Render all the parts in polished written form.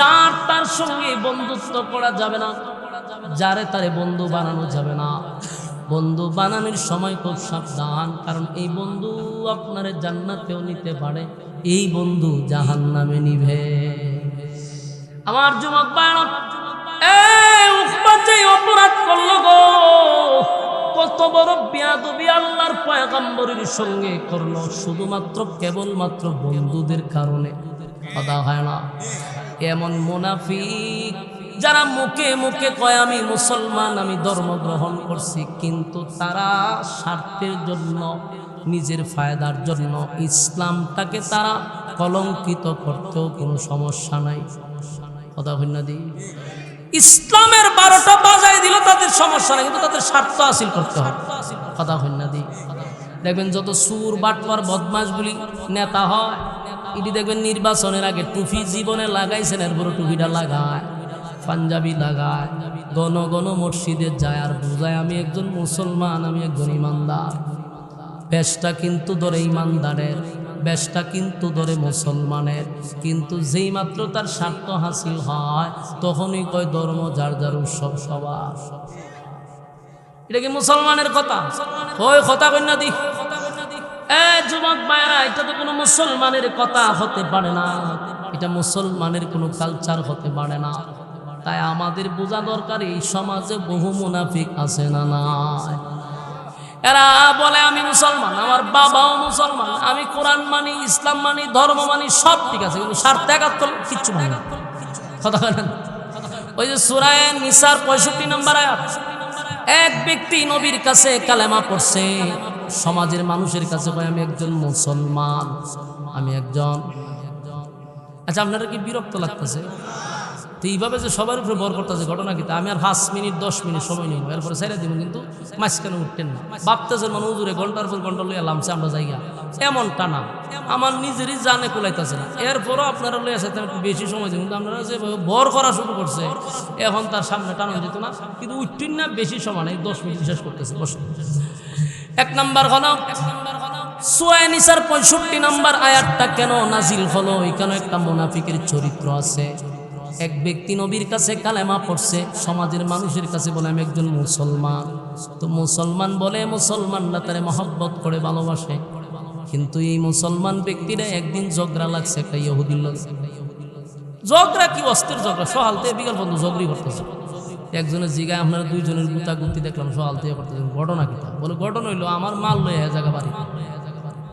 যার তার সঙ্গে বন্ধুত্ব করা যাবে না, যারে তারে বন্ধু বানানো যাবে না। বন্ধু বানানোর সময় খুব সাবধান, কারণ এই বন্ধু আপনারে জান্নাতেও নিতে পারে, এই বন্ধু জাহান্নামে নিবে। আমার যুবক ভাইরা, এই উকবা যে অপরাধ করলো গো, কত বড় বেয়াদবি আল্লাহর পয়গম্বরের সঙ্গে করলো, শুধুমাত্র কেবলমাত্র বন্ধুদের কারণে। কথা হয় না? এমন মুনাফিক যারা মুখে মুখে কয় আমি মুসলমান, আমি ধর্ম গ্রহণ করছি, কিন্তু তারা স্বার্থের জন্য, নিজের ফায়দার জন্য ইসলামটাকে তারা কলঙ্কিত করতেও কোনো সমস্যা নাই। কথা হয় না? ইসলামের 12টা বাজায় দিল তাদের সমস্যা নাই, কিন্তু তাদের স্বার্থ হাসিল করতে হবে। কথা হয় না? দেখবেন যত সুর বাটপার বদমাশগুলি নেতা হয়, এটি দেখবেন নির্বাচনের আগে টুপি জীবনে লাগাইছেন, এরপর টুপিটা লাগায়, পাঞ্জাবি লাগায়, গণ গণ মসজিদে যায় আর বুঝায় আমি একজন মুসলমান, আমি একজন ইমানদার। বেশটা কিন্তু ধরে ইমানদারের, বেশটা কিন্তু ধরে মুসলমানের, কিন্তু যেই মাত্র তার স্বার্থ হাসিল হয় তখনই কয় ধর্ম যার যার উৎসব সবার। এটা কি মুসলমানের কথা? ওই কথা কন্যা দি যুবক ভাইরা, এটা তো কোনো মুসলমানের কথা হতে পারে না, এটা মুসলমানের কোনো কালচার হতে পারে না। তাই আমাদের বোঝা দরকার এই সমাজে বহু মুনাফিক আছে না নাই। এরা বলে আমি মুসলমান, আমার বাবাও মুসলমান, আমি কোরআন মানি, ইসলাম মানি, ধর্ম মানি, সব ঠিক আছে, কিন্তু স্বার্থ একাত্তর কিচ্ছু মানে। কথা বলেন, ওই যে সূরা নিসার 65 নম্বর আয়াত, এক ব্যক্তি নবীর কাছে কালেমা পড়ছে, সমাজের মানুষের কাছে কয় আমি একজন মুসলমান, আমি একজন। আচ্ছা, আপনারা কি বিরক্ত লাগতেছে? তো এইভাবে যে সবার উপরে বর করতেছে, ঘটনা কি? আমি আর 5 মিনিট 10 মিনিট সময় নিব, এরপরে ছেড়ে দিব, কিন্তু মাঝখানে উঠতেন না। ভাবতেছেন মানে হুজুরে ঘন্টার পর ঘন্টা লইয়া লামছে আমরা জায়গা, এমন টানা আমার নিজেরই জানে কুলাইতেছে না। এরপরও আপনারা লইয়া সাথে একটু বেশি সময় দিন, কিন্তু আপনারা যে বর করা শুরু করছে, এখন তার সামনে টানা যেত না, কিন্তু উঠতেন না বেশি সময় নেই, 10 মিনিট শেষ করতেছে। বসে 1 নম্বর হলো সূরা নিসার 65 নম্বর আয়াতটা কেন নাজিল হলো? এখানে একটা মুনাফিকের চরিত্র আছে। এক ব্যক্তি নবীর কাছে কালেমা পড়ছে, সমাজের মানুষের কাছে বলে আমি একজন মুসলমান। তো মুসলমান বলে মুসলমানরা তারে মহব্বত করে, ভালোবাসে, কিন্তু এই মুসলমান ব্যক্তিরা একদিন ঝগড়া লাগছে একটা ইহুদির লোক। ঝগড়া কি অস্ত্রের ঝগড়া, সহালতে বিকাল পর্যন্ত ঝগড়ি করতেছে। একজনের জিগায় আপনারা দুইজনের গুতাগুতি দেখলাম, সহালতে করতেছে। ঘটনা কি? বলে ঘটনা হইলো আমার মাল লয়ে হ্যাঁ জায়গা বাড়ি,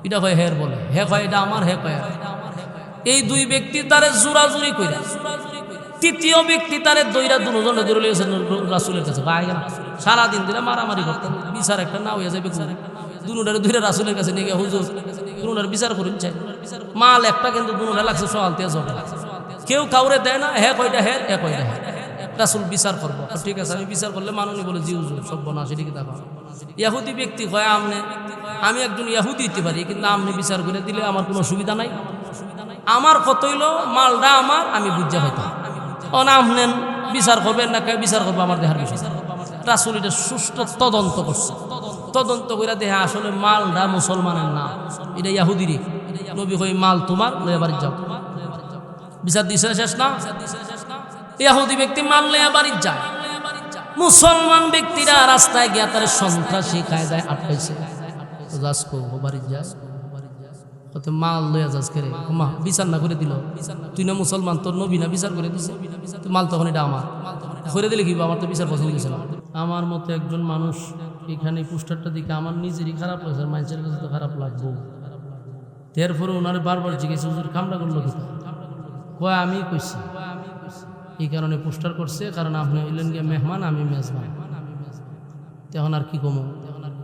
এটা হয় হের বলে, হে কয় এটা আমার, হে কয়। এই দুই ব্যক্তি তারে জোরাজুরি কইরা, তৃতীয় ব্যক্তি তারে দইরা দুজনে ধরে লিয়েছে রাসূলের কাছে। সারাদিন ধরে মারামারি করতেন, বিচার একটা না হইয়া যাবে, দুনুটারে ধরে রাসূলের কাছে নিয়ে গিয়ে হুজুর দুনুটার বিচার করুন চাই। মাল একটা, কিন্তু দুনুটা লাগছে সহালতে ঝগড়া, কেউ কাউরে দেয় না, হে কয়টা হে, এ কয়টা হে। রাসূল বিচার করবো, ঠিক আছে আমি বিচার করলে মাননি, বলে জি হুজুর সব বনা সেদিকে দেখো। ইহুদি ব্যক্তি কয় আমি একজন ইহুদি হইতে পারি, কিন্তু আপনি বিচার করে দিলে আমার কোনো অসুবিধা নাই, আমার কত হইলো মালটা আমার, আমি বুঝা হইতাম। আপনি বিচার করবেন না, কেউ বিচার করবো আমার দেহার বিষয়। রাসূল এটা সুষ্ঠু তদন্ত করছে, তদন্ত করে দেখে আসলে মালটা মুসলমানের না, এটা ইহুদিরই। নবী কই মাল তোমার, লয়ে বাড়ি যাও। বিচার দিছে, শেষ না? ইহুদি ব্যক্তি মাল লয়ে বাড়ি যায়। মুসলমান ব্যক্তিরা রাস্তায় গিয়া তার সন্ত্রাসী কায়দায় আটকাইছে, বাড়ি যায় মাল লইয়া যাস করে, মা বিচার না করে দিল, তুই না মুসলমান, তোর নবী না বিচার করে দিছে, তুই মাল তখন এটা আমার করে দিলে কি? আমার তো বিচার পছন্দ হয়েছিল। আমার মতো একজন মানুষ এখানে পোস্টারটা দিকে আমার নিজেরই খারাপ লাগছে, মানুষের কাছে তো খারাপ লাগবো। এরপরে ওনারে বারবার জিজ্ঞেস হুজুর কামড়া করলো কি? কয় আমি কইছি এই কারণে পোস্টার করছে, কারণ আপনি হইলেন গিয়ে মেহমান, আমি মেজবান। তখন আর কি কমো,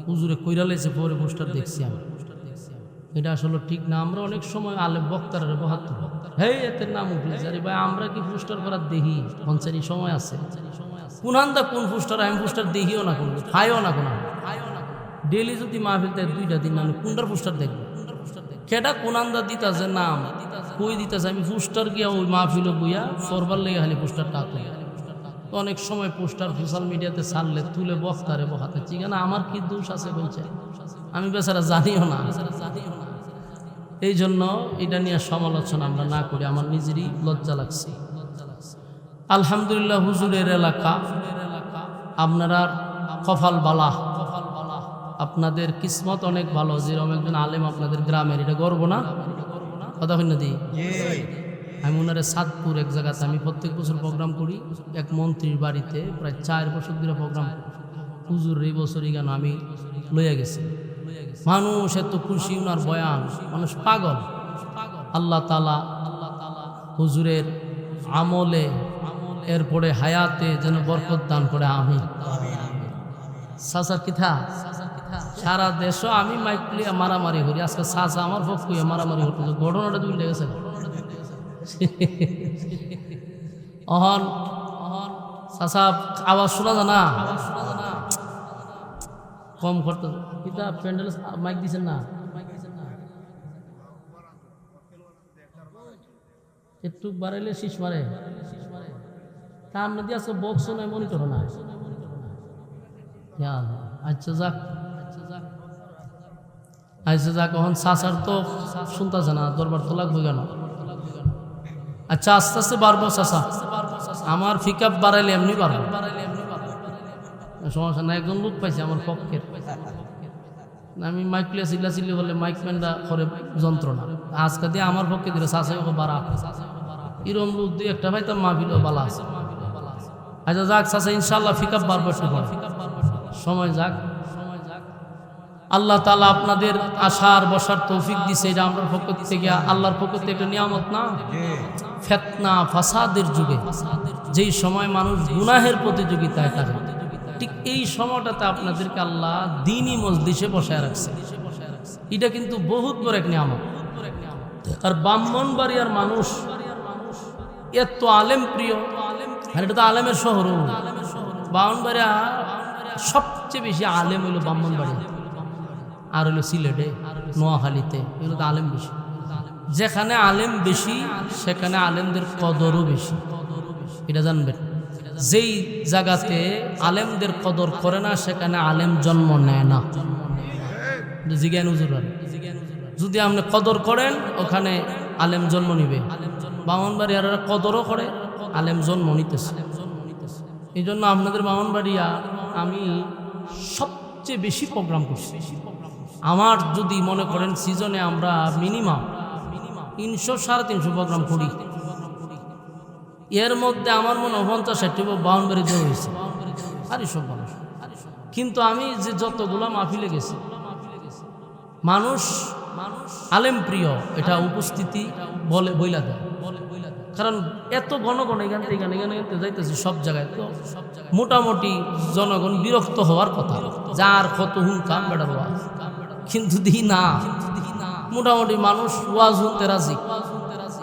হুজুরে কইরা লেছে, পরে পোস্টার দেখছি আমি, এটা আসলে ঠিক না। আমরা অনেক সময় আলেম বক্তারা বহাত হেই এতে নাম উঠলে আরে ভাই আমরা কি পোস্টার করার দেখি, পঞ্চারি সময় আছে কোনহান্দা কোন পোস্টার, আমি পোস্টার দেখিও না, কোনো খাইও না, কোনো ডেলি যদি মাহফিল দেয় 2টা দিন আমি কোনটার পোস্টার দেখবো? কেটা কোনহান্দা দিতাছে নাম কই দিতাছে, আমি পোস্টার গিয়া ওই মাহফিল বইয়া ফরবার লেগে খালি পোস্টারটা আঁকলে। অনেক সময় পোস্টার সোশ্যাল মিডিয়াতে ছাড়লে তুলে বক্তারে বহাতে, চিকানা আমার কি দোষ আছে বলছে, আমি বেচারা জানিও না। এই জন্য এটা নিয়ে সমালোচনা আমরা না করি, আমার নিজেরই লজ্জা লাগছে। আলহামদুলিল্লাহ হুজুরের এলাকা, আপনারা কপাল বালা, আপনাদের কিসমত অনেক ভালো, যেরকম একজন আলেম আপনাদের গ্রামের, এটা গর্ব না? কথা কই না দি? আমি ওনারে সাদপুর এক জায়গাতে আমি প্রত্যেক বছর প্রোগ্রাম করি, এক মন্ত্রীর বাড়িতে প্রায় 4 বছর ধরে প্রোগ্রাম। হুজুর এই বছরই কেন আমি লইয়া গেছি, মানুষ এত খুশি, ওনার বয়ান, মানুষ পাগল। আল্লাহ তাআলা হুজুরের আমলে এরপরে হায়াতে যেন বরকত দান করে, আমি সাসার কিথা সারা দেশও আমি মাইক লিয়া মারামারি করি, আজকে সাসা আমার পক্ষ মারামারি হতো, ঘটনাটা দুই লেগেছে। অহন সাসা আওয়াজ শোনা যায় না, কম করতে কিতা প্যান্ডেল মাইক দিছেন না, একটু বাড়াইলে শীষ মারে। তার নদী আজকে বক্স নয়, মনিটর না। আচ্ছা যাক, আচ্ছা যাক, এখন সাসার তো শুনতেছে না, দরবার তো লাগবে কেন? আচ্ছা আস্তে আস্তে বাড়বো চাচা, আমার পিক আপ বাড়াইলে এমনি বাড়বো, সমস্যা না। একজন লোক পাইছে আমার পক্ষের, আমি মাইক প্লে চিল্লা চিল্লি বলে মাইক ম্যানরা করে যন্ত্রণা, আজকে দিয়ে আমার পক্ষে দিলে চাষে বাড়া, এরম লোক দিয়ে একটা পাইতাম মাহফিলও বালা আছে। আচ্ছা যাক চাচা, ইনশাল্লাহ পিক আপ বাড়বো, একটু সময় যাক। আল্লাহ তাআলা আপনাদের আসার বসার তৌফিক দিছে, এটা আমার পক্ষ থেকে, আল্লাহর পক্ষ থেকে একটা নিয়ামত না? ফিতনা ফাসাদের যুগে যেই সময় মানুষ গুনাহের প্রতিযোগিতায় থাকে, ঠিক এই সময়টাতে আপনাদেরকে আল্লাহ দ্বীনি মজলিসে বসায় রাখছে, এটা কিন্তু বহুত বড় এক নিয়ামত। আর ব্রাহ্মণবাড়িয়ার মানুষ এত আলেম প্রিয়, আর এটা তো আলেমের শহর। ব্রাহ্মণবাড়িয়া সবচেয়ে বেশি আলেম হইল ব্রাহ্মণবাড়িয়া, আর হইল সিলেটে, নোয়াখালীতে, এগুলো তো আলেম বেশি। যেখানে আলেম বেশি সেখানে আলেমদের কদরও বেশি, এটা জানবেন। যেই জায়গাতে আলেমদের কদর করে না সেখানে আলেম জন্ম নেয় না। জিজ্ঞান হুজুর, যদি আপনি কদর করেন ওখানে আলেম জন্ম নিবে। ব্রাহ্মণবাড়িয়ার কদরও করে, আলেম জন্ম নিতেছে। এই জন্য আপনাদের ব্রাহ্মণবাড়িয়া আমি সবচেয়ে বেশি প্রোগ্রাম করছি। আমার যদি মনে করেন সিজনে আমরা মিনিমাম 300-350 প্রোগ্রাম করি, এর মধ্যে আমার মনে হয় 50-60 ব্রাহ্মণবাড়ি দেওয়া হয়েছে, আরে সব মানুষ। কিন্তু আমি যে যতগুলো মাহফিলে গেছি, মানুষ আলেম প্রিয়, এটা উপস্থিতি বলে বইলা দেয়। কারণ এত ঘন ঘন এখান থেকে যাইতেছি সব জায়গায়, তো মোটামুটি জনগণ বিরক্ত হওয়ার কথা, যার কত হুঙ্কাম বেড়ার ওয়াজ, কিন্তু দিই না, মোটামুটি মানুষ ওয়াজ শুনতে রাজি,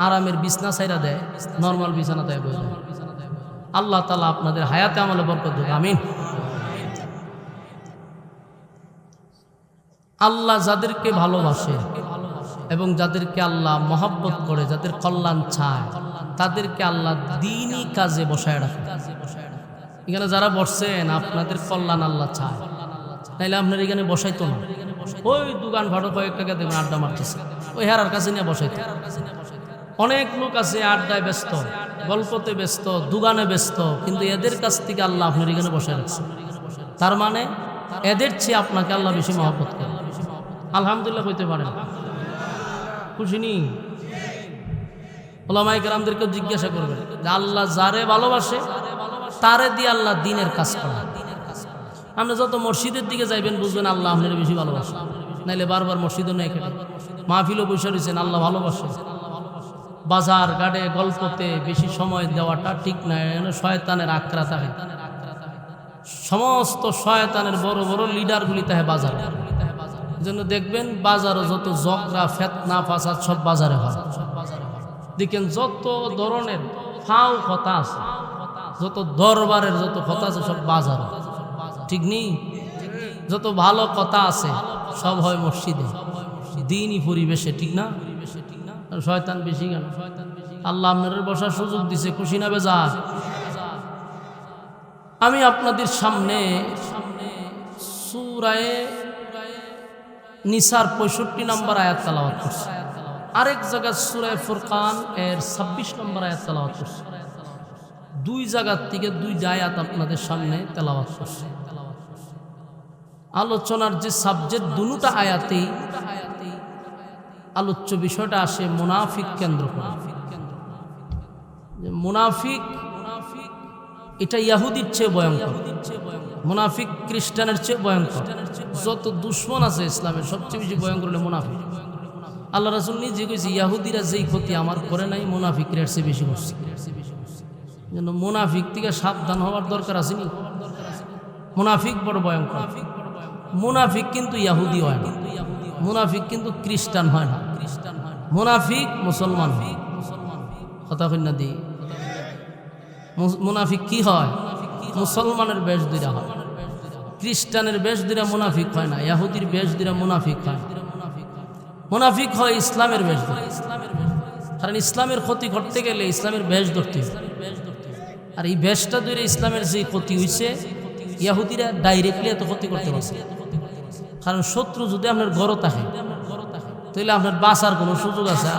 আরামের বিছনা ছাইরা দেয়, নর্মাল বিছানা দেয় বই। আল্লাহ তাআলা আপনাদের হায়াতে আমলে বরকত দেবে, আমিন। আল্লাহ যাদেরকে ভালোবাসে এবং যাদেরকে আল্লাহ মহব্বত করে, যাদের কল্যাণ চায়, তাদেরকে আল্লাহ দ্বীনি কাজে বসায় রাখে। এখানে যারা বসছেন আপনাদের কল্যাণ আল্লাহ চায়, তাইলে আপনার এখানে বসাইতো না। ওই দোকান ভাড়া কয়েক টাকা দেবেন, আড্ডা মারতেছে, ওই হেরার কাছে নিয়ে বসাইতো। অনেক লোক আছে আড্ডায় ব্যস্ত, গল্পতে ব্যস্ত, দোকানে ব্যস্ত, কিন্তু এদের কাছ থেকে আল্লাহ আপনার এখানে বসায় রাখছে। তার মানে এদের চেয়ে আপনাকে আল্লাহ বেশি মহব্বত করে। আলহামদুলিল্লাহ কইতে পারেন, খুশি নি? ওলামায়ে কেরামদেরকে জিজ্ঞাসা করবেন যে আল্লাহ যারে ভালোবাসে তারে দিয়ে আল্লাহ দ্বীনের কাজ করে। আপনি যত মসজিদের দিকে যাইবেন বুঝবেন আল্লাহ আপনার বেশি ভালোবাসে, নাইলে বারবার মসজিদও নেই কেটে মাহফিলও বসে রয়েছেন, আল্লাহ ভালোবাসে। বাজার ঘাটে গল্পতে বেশি সময় দেওয়াটা ঠিক নয়, শয়তানের আক্রা থাকে। সমস্ত শয়তানের বড় বড় লিডারগুলি থাকে বাজারে। এই জন্য দেখবেন বাজারে যত ঝগড়া ফিতনা ফাসাদ সব বাজারে হয়। দেখেন যত ধরনের ফাও কথা আছে, যত দরবারের যত কথা আছে সব বাজারে, ঠিক নেই? যত ভালো কথা আছে সব হয় মসজিদে, দ্বীনি পরিবেশে, ঠিক না? শয়তান বেশি কেন? আল্লাহ আপনাদের বসার সুযোগ দিছে, খুশি না বেজার? আমি আপনাদের সামনে সূরা নিসার 65 নম্বর আয়াত তেলাওয়াত করছি, আরেক জায়গায় সূরা ফুরকান এর 26 নম্বর আয়াত তেলাওয়াত করছি। দুই জায়গার থেকে দুইটা আয়াত আপনাদের সামনে তেলাওয়াত করছি। আলোচনার যে সাবজেক্ট দুটো আয়াতেই আলোচ্য বিষয়টা আসে মুনাফিক কেন্দ্র করে। মুনাফিক এটা ইহুদির চেয়ে ভয়ঙ্কর, মুনাফিক খ্রিস্টানের চেয়ে ভয়ঙ্কর। যত দুশ্মন আছে ইসলামের সবচেয়ে বেশি ভয়ঙ্কর হলো মুনাফিক। আল্লাহ রাসূল নিজে কইছে ইহুদিরা যেই ক্ষতি আমার করে নাই মুনাফিকরা এর চেয়ে বেশি করছে। যেন মুনাফিক থেকে সাবধান হওয়ার দরকার আছে নি। মুনাফিক বড় ভয়ঙ্কর। মুনাফিক কিন্তু ইহুদি হয় না, মুনাফিক কিন্তু খ্রিস্টান হয় না, মুনাফিক মুসলমান হয়। কথা কই না দি মুনাফিক কি হয়? মুসলমানের বেশ দুইটা হয়, খ্রিস্টানের বেশ দুইটা মুনাফিক হয় না, ইহুদির বেশ দুইটা মুনাফিক হয়। মুনাফিক হয় ইসলামের বেশ ধরে, কারণ ইসলামের ক্ষতি করতে গেলে ইসলামের বেশ ধরতে হবে। আর এই বেশটা ধরে ইসলামের যে ক্ষতি হয়েছে ইহুদিরা ডাইরেক্টলি এত ক্ষতি করতে পারছে, কারণ শত্রু যদি আপনার গড় থাকে তাহলে আপনার বাঁচার কোনো সুযোগ আছে?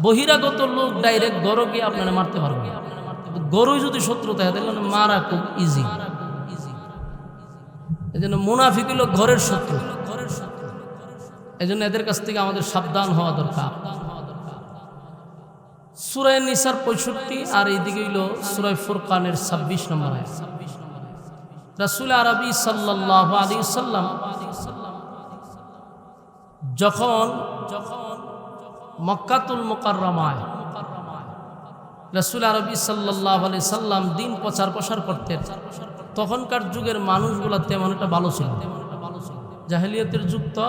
বহিরাগত লোক ডাইরেক্ট গড় গিয়ে আপনারা মারতে পারবে, গরুই যদি শত্রু থাকে তাহলে মারা খুব ইজি। এই জন্য মুনাফিক হলো ঘরের শত্রু, এই জন্য এদের কাছ থেকে আমাদের সাবধান হওয়া দরকার। সূরা নিসার 65 আর এইদিকে হইল সূরা ফুরকানের 26 নম্বর আয়াত। রাসূল আরবি সাল্লাল্লাহু আলাইহি ওয়াসাল্লাম যখন মক্কাতুল মুকাররমায় রাসূল আরবি সাল্লাল্লাহু আলাইহি সাল্লাম দিন প্রচার করতেন, তখনকার যুগের মানুষগুলো তেমন একটা ভালো ছিল। জাহেলিয়াতের যুগ তো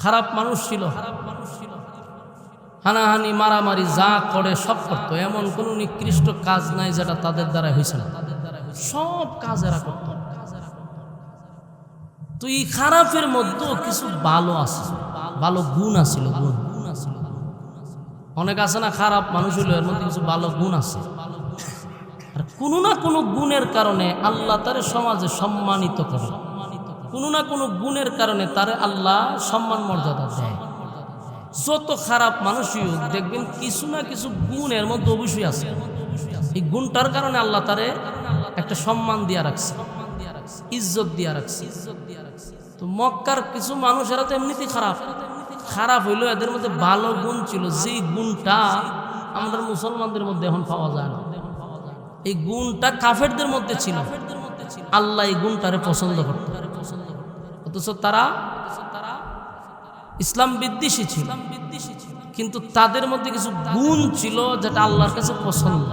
খারাপ মানুষ ছিল, হানাহানি মারামারি যা করে সব করতো, এমন কোন নিকৃষ্ট কাজ নাই যেটা তাদের দ্বারা হয়েছে না, সব কাজ এরা করত। তো এই খারাপের মধ্যেও কিছু ভালো আছে, ভালো গুণ আছিল, গুণ অনেক আছে না, খারাপ মানুষ হইল এর মধ্যে কিছু ভালো গুণ আছে। আর কোনো না কোনো গুণের কারণে আল্লাহ তারে সমাজে সম্মানিত করে, কোনো না কোনো গুণের কারণে তারে আল্লাহ সম্মান মর্যাদা দেয়। যত খারাপ মানুষই হোক দেখবেন কিছু না কিছু গুণ এর মধ্যে অবশ্যই আছে, এই গুণটার কারণে আল্লাহ তারে একটা সম্মান দিয়া রাখছে, ইজ্জত দিয়া রাখছে। তো মক্কার কিছু মানুষেরা তো এমনিতেই খারাপ হইলেও এদের মধ্যে ভালো গুণ ছিল, যেই গুণটা আমরা মুসলমানদের মধ্যে এখন পাওয়া যায় না। এই গুণটা কাফেরদের মধ্যে ছিল, আল্লাহ এই গুণটারে পছন্দ করত, অথচ তারা ইসলাম বিদ্বেষী ছিল, কিন্তু তাদের মধ্যে কিছু গুণ ছিল যেটা আল্লাহর কাছে পছন্দ।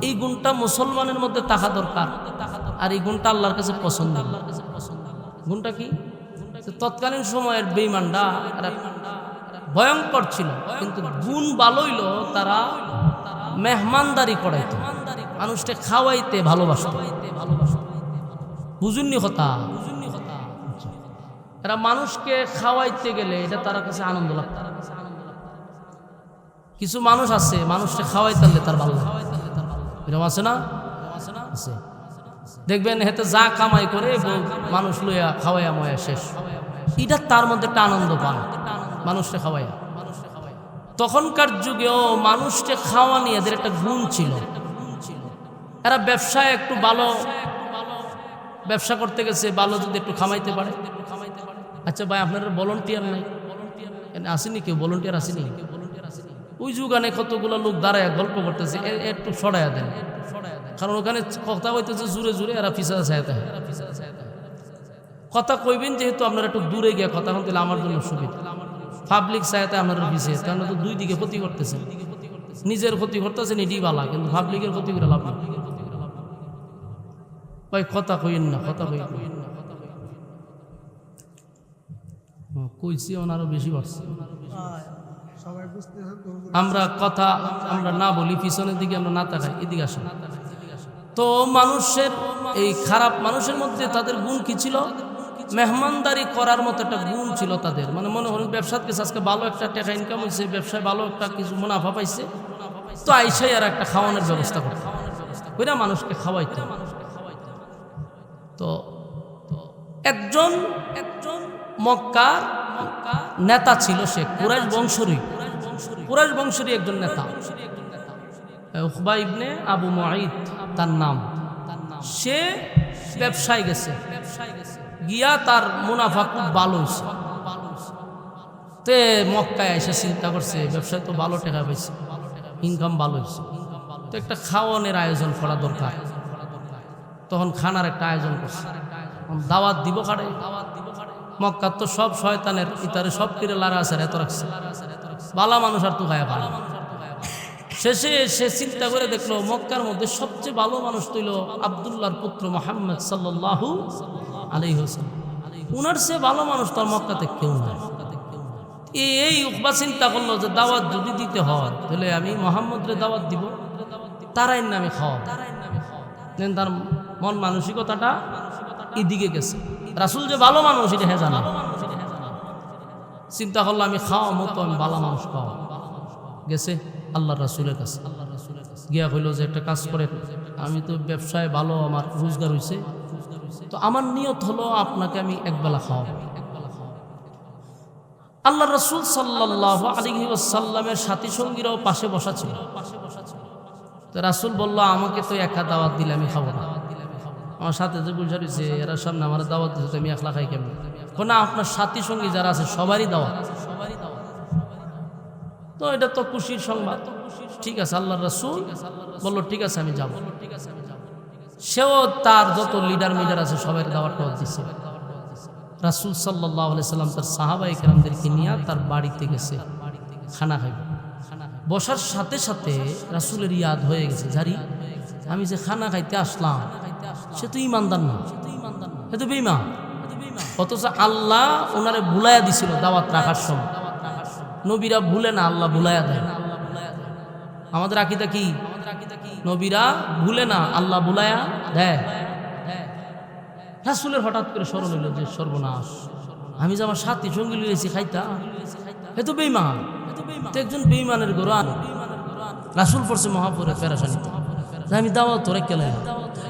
এই গুণটা মুসলমানের মধ্যে থাকা দরকার, আর এই গুণটা আল্লাহর কাছে পছন্দ। গুণটা কি? তৎকালীন সময়ের বেঈমানরা ভয়ঙ্কর ছিল, কিন্তু গুণ ভালো হইল তারা মেহমানদারি করাইতো, মানুষকে খাওয়াইতে ভালোবাসত। বুঝুননি কথা? এরা মানুষকে খাওয়াইতে গেলে এটা তার কাছে আনন্দ লাগতো। কিছু মানুষ আছে মানুষকে খাওয়াইতে গেলে তার ভালো লাগে, এরকম আছে না? আছে। দেখবেন হেতে যা কামাই করে মানুষ লইয়া খাওয়াইয়া ময়া শেষ, এটা তার মধ্যে একটা আনন্দ পায় মানুষকে খাওয়াইয়া। তখনকার যুগেও মানুষকে খাওয়া নিয়ে এদের একটা গুণ ছিল। এরা ব্যবসায় একটু ভালো ব্যবসা করতে গেছে, ভালো যদি একটু খামাইতে পারে। আচ্ছা ভাই আপনার ভলান্টিয়ার নাই আসেনি? কেউ ভলান্টিয়ার আসেনি? ওই যুগানে কতগুলো লোক দাঁড়ায় গল্প করতেছে, একটু সরাইয়া দেন, কারণ ওখানে কথা হইতেছে জুড়ে জুড়ে, এরা পিছাতে চাইতে হয়। কথা কইবেন যেহেতু আপনারা একটু দূরে গিয়ে কথা বলতে আমার জন্য সুবিধা। পাবলিক চাইতে আপনারা পিছিয়ে, কারণ তো দুই দিকে ক্ষতি করতেছেন, নিজের ক্ষতি করতেছেন এটি বালা, কিন্তু পাবলিকের ক্ষতি করে লাভ নেই। ভাই কথা কইন না, কথা কইন না, কইছি ওনারও বেশি বাড়ছে। আমরা কথা আমরা না বলি, পিছনের দিকে আমরা না তাকাই, এদিকে আসেন। তো মানুষের এই খারাপ মানুষের মধ্যে তাদের গুণ কি ছিল? মেহমানদারি করার মতো একটা গুণ ছিল তাদের। মানে মনে হল ব্যবসার কাছে আজকে ভালো একটা টাকা ইনকাম হয়েছে, ব্যবসায় ভালো একটা কিছু মুনাফা পাইছে, তো আইসাই আর একটা খাওয়ানোর ব্যবস্থা করতো, ওইরা মানুষকে খাওয়াইতো। তো একজন মক্কার নেতা ছিল, সে কুরাইশ বংশেরই একজন নেতা। উকবা ইবনে আবু মুআইত তার নাম। সে ব্যবসায় গেছে, গিয়া তার মুনাফা খুব ভালো হয়েছে। তে মক্কায় এসে চিন্তা করছে ব্যবসায় তো ভালো টাকা পাইছে, ইনকাম ভালো হয়েছে, তো একটা খাওয়ানোর আয়োজন করা দরকার। তখন খানার একটা আয়োজন করছে, দাওয়াত দিব কারে। মক্কার তো সব শয়তানের ইতারে সব তীরে লারা আছে, এত রাখছে বালা মানুষ আর তু খায় পারে। শেষে সে চিন্তা করে দেখলো মক্কার মধ্যে সবচেয়ে ভালো মানুষ তৈল আব্দুল্লাহর পুত্র মুহাম্মদ সাল্লাল্লাহু আলাইহি ওয়াসাল্লাম। উনার সে ভালো মানুষ তার মক্কাতে কেউ নাই। এই উকবা চিন্তা করলো যে দাওয়াত যদি দিতে হয় তাহলে আমি মুহাম্মদরে দাওয়াত দিব, তারাই নামে খাওয়া। তার মন মানসিকতাটা এদিকে গেছে। রাসূল যে ভালো মানুষ এটা হে জানা। চিন্তা করলো আমি খাওয়া মতো আমি ভালো মানুষ খাওয়া। গেছে আল্লাহর রাসূলের কাছে, গিয়া কইল যে একটা কাজ করে, আমি তো ব্যবসায় ভালো, আমার রোজগার হয়েছে, তো আমার নিয়ত হলো আপনাকে আমি একবেলা খাওয়াবো। আল্লাহ রাসূল সাল্লাল্লাহু আলাইহি ওয়াসাল্লামের সাথী সঙ্গীরাও পাশে বসা ছিল। তো রাসূল বলল আমাকে তো একা দাওয়াত দিলে আমি খাবো না, আমার সাথে যে বুঝা রয়েছে এরা সামনে আমার দাওয়াত দিচ্ছে, আমি একলা খাই কেমন? না, আপনার সাথী সঙ্গী যারা আছে সবারই দাওয়াত। তো এটা তো খুশির সংবাদ। ঠিক আছে, আল্লাহ রাসূল বলল ঠিক আছে আমি যাব। সেও তার যত লিডার মিডার আছে সবাই দাওয়াতটা দিচ্ছে। রাসূল সাল্লাল্লাহু আলাইহি সাল্লাম তার সাহাবায়ে কেরামদেরকে নিয়ে তার বাড়িতে গেছে খানা খাইব। বসার সাথে সাথে রাসূলের ইয়াদ হয়ে গেছে, জারি আমি যে খানা খাইতে আসলাম সে তো ইমানদার না, সে তো বেঈমান। অথচ আল্লাহ ওনারে ভুলাইয়া দিছিল দাওয়াত রাখার সময়। নবীরা ভুলে না, আল্লাহ ভুলাইয়া দেয়। আমাদের আকীদা কি? নবীরা ভুলে না, আল্লাহ ভুলাইয়া দেয়। রাসূলের হঠাৎ করে স্মরণ হইল যে সর্বনাশ, আমি যে আমার সাথী সঙ্গী লিয়েছি খাইতা, এ তো বেঈমান। তো একজন বেঈমানের গোরান রাসূল পড়ছে মহাপুরে পেরাশানিতে, আমি দাওয়াত তোরে কেলে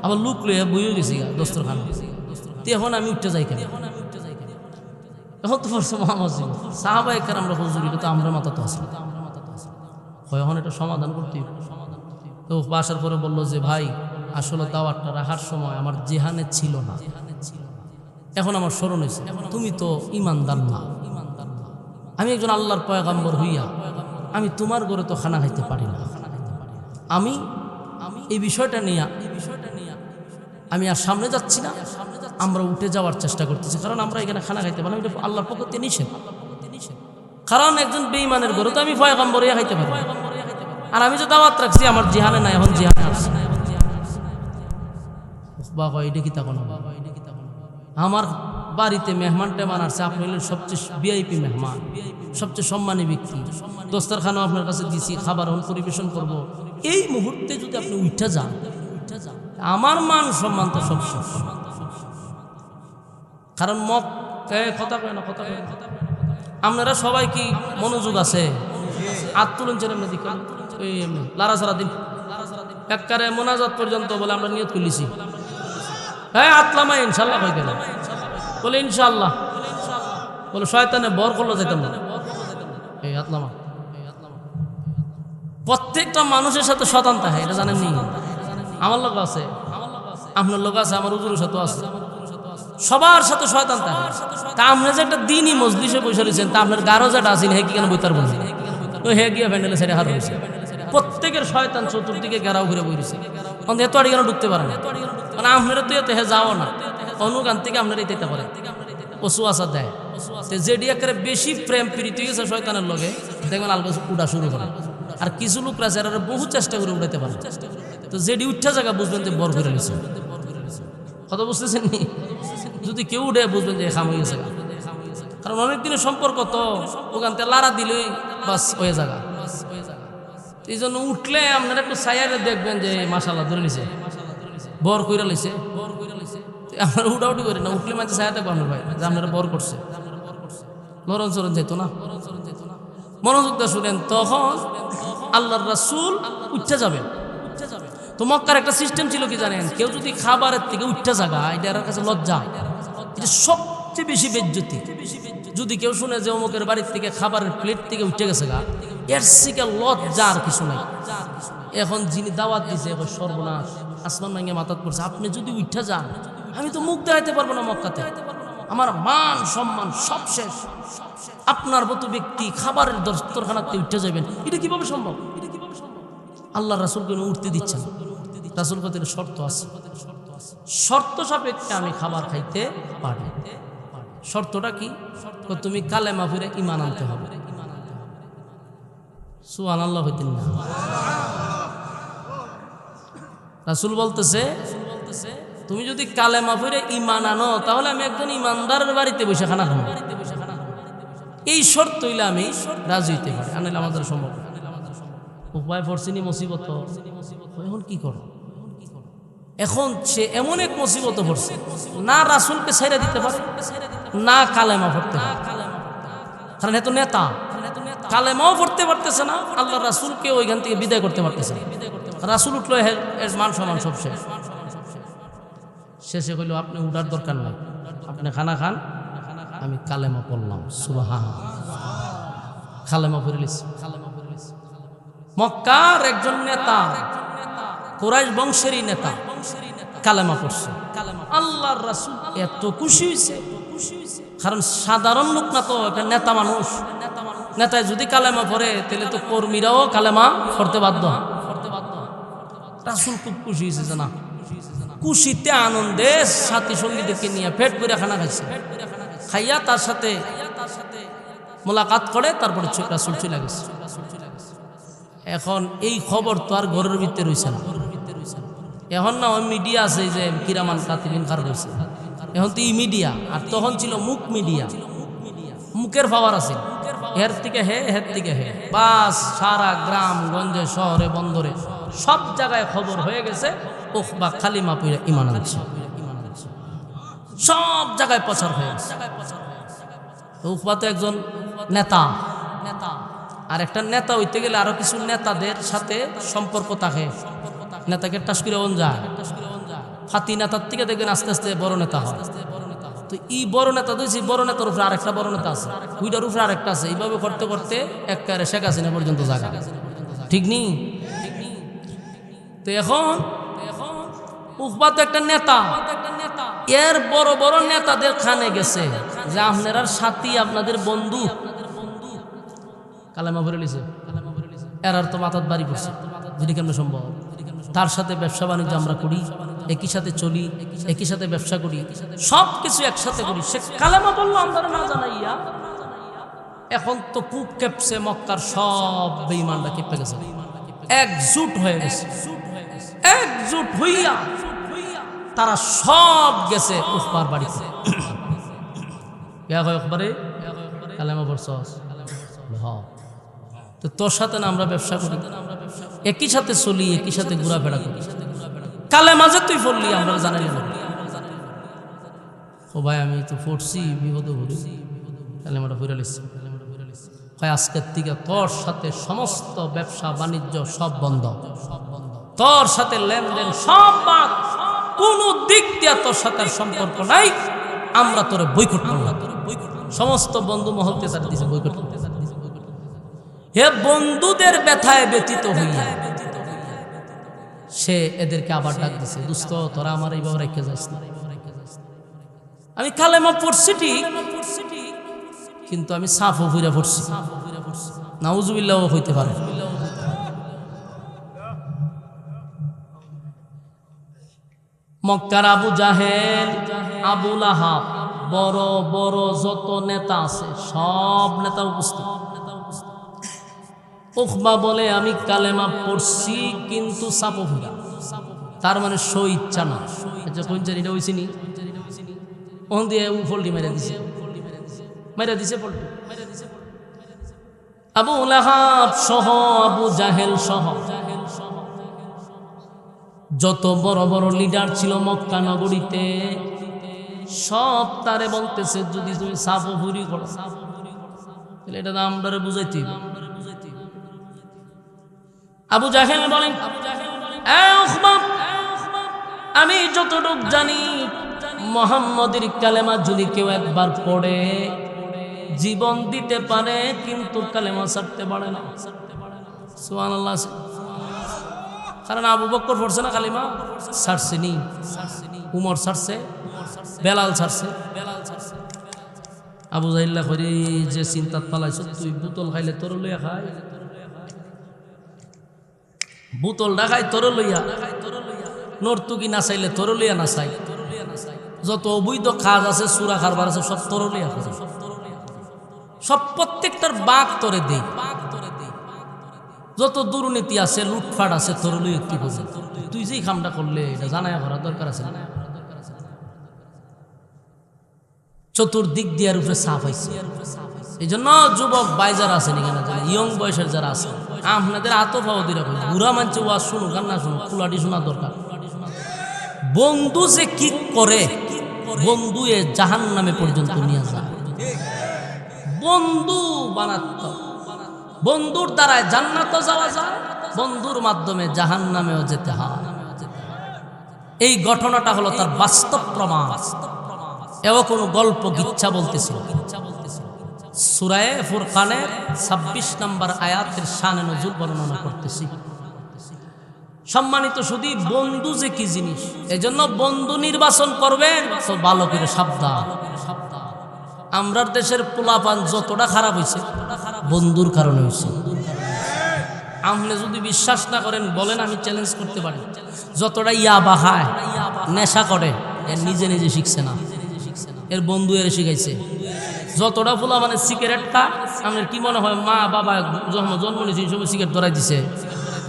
আবার লুক লইয়া বইয়ে গেছি দস্তরখান। তো এখন আমি উঠতে যাই কেন? এখন তো পড়ছে মোহাম্মদ সাহাবায়ে কেরামরা হুজুর, এটা তো আমরা মাথা তো আছে, এখন এটা সমাধান করতে। তো বাসার পরে বলল যে ভাই আসলে দাওয়াতটা রাখার সময় আমার জিহানে ছিল না, এখন আমার স্মরণ হয়েছে তুমি তো ইমানদার না। আমি একজন আল্লাহর পয়গাম্বর হইয়া আমি তোমার ঘরে তো খানা খাইতে পারি না। আমি এই বিষয়টা নিয়ে আমি আর সামনে যাচ্ছি না, আমরা উঠে যাওয়ার চেষ্টা করতেছি, কারণ আমরা এখানে খানা খাইতে পারি না, এটা আল্লাহর পক্ষ থেকে নিষেধ। কারণ একজন বেঈমানের ঘরে তো আমি পয়গাম্বর হইয়া খাইতে পারি, আর আমি যে দাওয়াত রাখছি আমার জিহানে নাই, এখন জিহানে আসছে। বাবা এটা কি তা কোনো আমার বাড়িতে মেহমান টেমান আসছে, আপনি হলেন সবচেয়ে ভিআইপি মেহমান, সবচেয়ে সম্মানী ব্যক্তি, দস্তরখানাও আপনার কাছে দিছি, খাবার হন পরিবেশন করব। এই মুহূর্তে যদি আপনি উঠে যান, আমার মান সম্মান তো সব শেষ। কারণ মত কথা কয় না, কথা কয় না। আপনারা সবাই কি মনোযোগ আছে? আত্মুলন চেন এমনি দিক লারা সারা দিন একবারে মোনাজাত পর্যন্ত বলে আমরা নিয়ত করলিছি, হ্যাঁ আতলামা ইনশাল্লাহ হয়ে গেল, বলে ইনশাল্লাহ, বলে শয়তানে বর করলো যেতাম না। এই আতলামা প্রত্যেকটা মানুষের সাথে শয়তান থাকে, এটা জানেন নি? আমার লোক আছে, আপনার লোক আছে, আমার হুজুরের সাথে আছে, সবার সাথে শয়তান থাকে। তা আপনি যে একটা দিনই মজলিসে বসে রয়েছেন, তা আপনার গারো যেটা আছেন হে কি কেন বইতার বলছেন? তো হে গিয়ে প্যান্ডেলে ছেড়ে হার হয়েছে। প্রত্যেকের শয়তান চতুর্দিকে ঘেরাও ঘুরে বইছে, এত আড়ি কেন ঢুকতে পারে না, মানে আপনারা তো এতে হে যাও না, অনুগান থেকে আপনারা দিতে পারেন ওসুয়াশা দেয়। যেটি একেবারে বেশি প্রেম প্রীতি গেছে শয়তানের লগে, দেখবেন আলগা উঠা শুরু করে। আর কিছু লোকরা যারা বহু চেষ্টা করে উঠাইতে পারে, তো যেটি উঠা জায়গা বুঝবেন যে বর করে নিছে। কথা বুঝতেছেন নি? যদি কেউ উঠে বুঝবেন যে খাম হয়ে গেছে, কারণ অনেক দিনের সম্পর্ক তো ওখান থেকে লারা দিলেই বাস হয়ে যাগা। এই জন্য উঠলে আপনারা একটু সাইয়ারে দেখবেন যে মাশাআল্লাহ ধরে নিছে, বর কইরা লইছে। আপনারা উঠাউটি করে না, উঠলে মাঝে সায়া থাকবো আপনার ভাই যে আপনারা বর করছে, লরণ চরণ যেত না। মনোযোগ দিয়ে শুনেন, তখন আল্লাহর রাসূল উঠতে যাবেন। তো মক্কার একটা সিস্টেম ছিল কি জানেন? কেউ যদি খাবারের থেকে উঠতে জাগা, এটা এর কাছে লজ্জা, এটা সবচেয়ে বেশি বেজ্জতি। যদি কেউ শুনে যে অমুকের বাড়ির থেকে খাবারের প্লেট থেকে উঠে গেছে গা, এর থেকে লজ্জা আর কিছু নাই। এখন যিনি দাওয়াত দিছে এখন সর্বনাশ, আসমান ভাঙে মাথাত পড়ছে, আপনি যদি উঠা যান আমি তো মুখ দেখাইতে পারবো না মক্কাতে, আমার মান সম্মান সব শেষ। আপনার মতো ব্যক্তি খাবারের দস্তরখানাতে উঠে যাবেন, এটা কিভাবে সম্ভব? আল্লাহ রাসূলকে উঠতে দিচ্ছেন। রাসূল কতের শর্ত আছে, শর্ত সাপেক্ষে আমি খাবার খাইতে পারি। শর্তটা কি? তুমি কালেমা পড়ে ঈমান আনতে হবে। সুবহানাল্লাহ হইতেন না? রাসূল বলতেছে তুমি যদি কালেমা পড়ে ঈমান আনো তাহলে আমি একজন ঈমানদারের বাড়িতে বসে খানা খাবো। এই শর্ত হইলে আমি রাজি হইতে পারি, আনাইলে আমাদের সম্ভব। উপায় পড়ছিনি মুসিবত, এখন কি করো? এখন সে এমন এক মুসিবত পড়ছে, না রাসূলকে ছেড়ে দিতে পারে না কালেমা পড়তে পারে, কারণ এত নেতা কালেমাও পড়তে পারতেছে না, আল্লাহ রাসূলকে ওইখান থেকে বিদায় করতে পারতেছে না। রাসূল উঠলো, এর মান সম্মান সব শেষ। শেষে কইল আপনি উঠার দরকার নাই, আপনি খানা খান, আমি কালেমা পড়লাম। সুবহানাল্লাহ, কালেমা পড়ে লিছি। মক্কার একজন নেতা, কুরাইশ বংশেরই নেতা, কালেমা পড়ছে। আল্লাহর রাসূল এত খুশি হয়েছে, কারণ সাধারণ লোক না তো, একটা নেতা মানুষ। নেতায় যদি কালেমা পড়ে তাহলে তো কর্মীরাও কালেমা পড়তে বাধ্য। রাসূল খুব খুশি হয়েছে, জানা খুশিতে আনন্দে সাথী সঙ্গীদেরকে নিয়ে পেট ভরে খানা খাইছে। খাইয়া তার সাথে মোলাকাত করে তারপরে রাসূল চলে গেছে। এখন এই খবর তো আর ঘরের ভিতরে রয়েছে না, এখন না ওই মিডিয়া আছে যে কিরামান কাতিবিন কার রয়েছে, এখন তো ই মিডিয়া, আর তখন ছিল মুখ মিডিয়া, মুখের পাওয়ার আছে, হের থেকে হে হের থেকে হে, বাস সারা গ্রাম গঞ্জে শহরে বন্দরে সব জায়গায় খবর হয়ে গেছে উকবা কালিমা পড়ে ঈমান আনছে, সব জায়গায় প্রচার হয়ে গেছে। উকবা তো একজন নেতা, আর একটা নেতা হইতে গেলে আরো কিছু নেতাদের সাথে সম্পর্ক থাকে, নেতাকে টাসকিরে ওন যায়, ফাতি নেতার থেকে দেখবেন আস্তে আস্তে বড় নেতা হয়। তো এই বড় নেতা তো বড় নেতার উপরে আরেকটা বড় নেতা আছে, ওইটার উপরে আরেকটা আছে, এইভাবে করতে করতে একবারে শেখ হাসিনা পর্যন্ত জায়গা, ঠিক নেই? তো এখন উকবা তো একটা নেতা, এর বড় বড় নেতাদের খানে গেছে যে আপনার সাথী, আপনাদের বন্ধু কালেমা পড়ে লিছে, এরার তো মাথার বাড়ি পড়ছে, যদি কেমন সম্ভব? তার সাথে ব্যবসা বাণিজ্য আমরা করি, একই সাথে চলি, একই সাথে ব্যবসা করি, সব কিছু একসাথে করি, সে কালেমা বললো আমরা না জানাইয়া। এখন তো কূপ কেঁপছে, মক্কার সব বেঈমানরা কেঁপে গেছে, একজুট হয়ে গেছে, একজুট হইয়া তারা সব গেছে উকবার বাড়িতে। একবারে কালেমা পড়ছস? তো তোর সাথে না আমরা ব্যবসা করি, একই সাথে চলি, একই সাথে ঘোরাফেরা করি, কালেমা যে তুই পড়লি আমরা জানাই না। ও ভাই আমি তো পড়ছি, বিপদে পড়ি, কালেমাটা পড়ে লিখছি। আজকের থেকে তোর সাথে সমস্ত ব্যবসা বাণিজ্য সব বন্ধ, তোর সাথে লেনদেন সব বাদ, কোন দিক দিয়ে তোর সাথে সম্পর্ক নাই, আমরা তোরে বয়কট করলাম। সমস্ত বন্ধু মহলকে তার দিছে বয়কট করতে। হে বন্ধুদের ব্যথায় ব্যতীত হইয়া সে এদেরকে আবার ডাক দিছে, দোস্ত তোরা আমার এইভাবে রেখে যাস না, আমি কালেমা পড়ছি ঠিক, কিন্তু আমি সাফও ঘুরে পড়ছি, নাউজুবিল্লাহ হইতে পারে। মক্কার আবু জাহেল, আবু লাহাব, বড় বড় যত নেতা আছে সব নেতা উপস্থিত। উকবা বলে আমি কালেমা পড়ছি কিন্তু সাপো ফিরা, তার মানে সই ইচ্ছা না। আচ্ছা কোন জানিটা হইছিনি, ওখান দিয়ে ফল্টি মেরে দিছে, মেরে দিছে ফল্টি। আবু লাহাব সহ, আবু জাহেল সহ যত বড় বড় লিডার ছিল মক্কা নগরীতে সব তারে বলতেছে যদি তুমি সাফো ফুরি করো তাহলে এটা আমরা বুঝাইতে। আবু জাহেল বলেন আমি যতটুক জানি মুহাম্মদের কালেমা যদি কেউ একবার পড়ে জীবন দিতে পারে কিন্তু কালেমা ছাড়তে পারে না। সুবহানাল্লাহ। কারণ আবু বকর পড়ছে না কালিমা, ছাড়ছে নি, উমর ছাড়ছে, বেলাল ছাড়ছে। আবু জাহিল্লা করে যে চিন্তাত পালাইছ, তুই বোতল খাইলে তোর লইয়া খাই, বোতল ডাকাই তোর লইয়া, নর্তুকি নাচাইলে তোর লইয়া নাচাই, যত অবৈধ কাজ আছে সুরা কারবার আছে সব তোর লইয়া করে, সব প্রত্যেকটার বাঘ তোরে দেই, যত দুর্নীতি আছে লুটফাট আছে তোর লইয়া কি করছে, তুই যেই কামটা করলে এটা জানাই করার দরকার আছে না। চতুর্দিক দিয়ে রূপে সাফ হয়েছে। এই জন্য যুবক ভাই যারা আছেন এখানে, যারা ইয়ং বয়সের যারা আছে, আপনাদের আতফাও দিয়ে বুড়া মানছে ওয়াজ শুনুক আর না শুনুক, কুলাটি শোনা দরকার। বন্ধু যে কি করে, বন্ধু এ জাহান নামে পর্যন্ত নিয়ে যায়। বন্ধু বানাতো, বন্ধুর দ্বারায় জান্নাতও যাওয়া যায়, বন্ধুর মাধ্যমে জাহান নামেও যেতে হয়। এই ঘটনাটা হলো তার বাস্তব প্রমাণ। এও কোনো গল্প গিচ্ছা বলতেছিল। সূরা ফুরকানের 26 নম্বর আয়াতের শানে নজুল বর্ণনা করতেছি। সম্মানিত শুধু বন্ধু যে কি জিনিস, এজন্য বন্ধু নির্বাচন করবেন তো ভালো করে সাবধান। আমরার দেশের পোলাপান যতটা খারাপ হয়েছে বন্ধুর কারণে হয়েছে। আপনি যদি বিশ্বাস না করেন বলেন, আমি চ্যালেঞ্জ করতে পারি, যতটা ইয়াবা খায় নেশা করে এর নিজে নিজে শিখছে না, এর বন্ধু এর শিখাইছে। যতটা পোলা মানে সিগারেট খা, আপনার কি মনে হয় মা বাবা যখন জন্ম নিয়েছে সময় সিগারেট ধরাই দিছে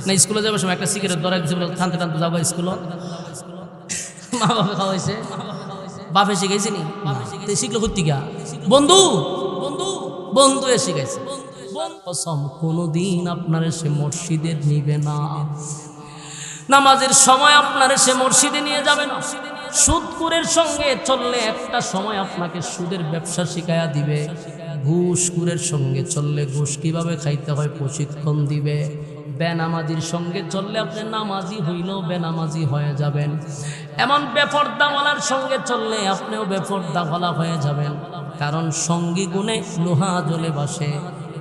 না? স্কুলে যাবার সময় একটা সিগারেট ধরাই দিছে বলে টানতে টানতে যাবো স্কুলে, মা বাবা খাওয়াইছে, বাপে শিখাইছে নি? শিখলো কর্তিকা বন্ধু, বন্ধু বন্ধু এ শিখাইছে। কোনদিন আপনার সে মসজিদে নিবে না, নামাজের সময় আপনার সে মসজিদে নিয়ে যাবে না। সুদখোরের সঙ্গে চললে একটা সময় আপনাকে সুদের ব্যবসা শিখাইয়া দিবে, ঘুষখোরের সঙ্গে চললে ঘুষ কিভাবে খাইতে হয় প্রশিক্ষণ দিবে। বেনামাজির সঙ্গে চললে আপনি নামাজি হইলেও বেনামাজি হয়ে যাবেন। এমন বেপরদাওয়ালার সঙ্গে চললে আপনিও বেপরদাওয়ালা হয়ে যাবেন, কারণ সঙ্গী গুণে লোহা জ্বলে বাসে।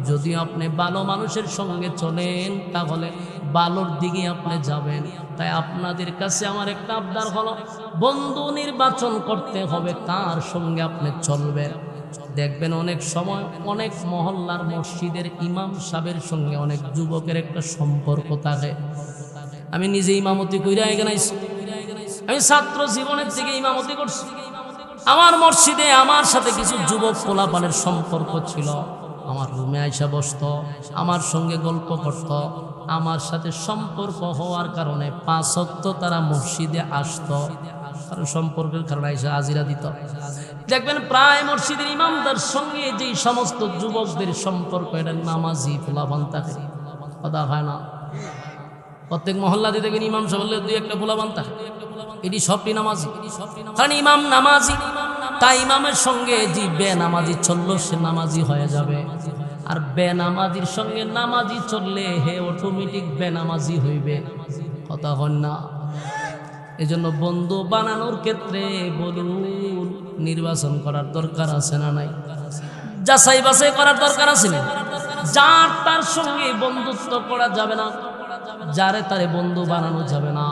যদি আপনি ভালো মানুষের সঙ্গে চলেন তাহলে ভালোর দিকে আপনি যাবেন। তাই আপনাদের কাছে আমার একটা আবদার হলো, বন্ধু নির্বাচন করতে হবে কার সঙ্গে আপনি চলবেন। দেখবেন অনেক সময় অনেক মহল্লার মসজিদের ইমাম সাহেবের সঙ্গে অনেক যুবকের একটা সম্পর্ক থাকে। আমি নিজে ইমামতি কইরা এখানে আইছি, আমি ছাত্র জীবনের থেকে ইমামতি করছি। আমার মসজিদে আমার সাথে কিছু যুবক পোলাপানের সম্পর্ক ছিল। আমার রুমে আইসা বসতো, আমার সঙ্গে গল্প করত, আমার সাথে সম্পর্ক হওয়ার কারণে 5 ওয়াক্ত তারা মসজিদে আসতো, কারণ সম্পর্কের কারণে আইসা হাজিরা দিত। দেখবেন প্রায় মসজিদের ইমামদার সঙ্গে যে সমস্ত যুবকদের সম্পর্ক, এটা নামাজি পোলাপান থাকে, কথা হয় না। প্রত্যেক মহল্লা দিয়ে দেখবেন ইমাম সাহেব বললে 2-1টা পোলাপান থাকে, এটি সবটি নামাজি, কারণ ইমাম নামাজি। তাই ইমামের সঙ্গে যে বেনামাজি চললো সে নামাজি হয়ে যাবে, আর বেনামাজির সঙ্গে নামাজি চললে হে অটোমেটিক বেনামাজি হইবে, কথা হন না। এজন্য বন্ধু বানানোর ক্ষেত্রে বলুন নির্বাচন করার দরকার আছে না নাই? যাচাই বাছাই করার দরকার আছে না? যার তার সঙ্গে বন্ধুত্ব করা যাবে না, যারে তারে বন্ধু বানানো যাবে না।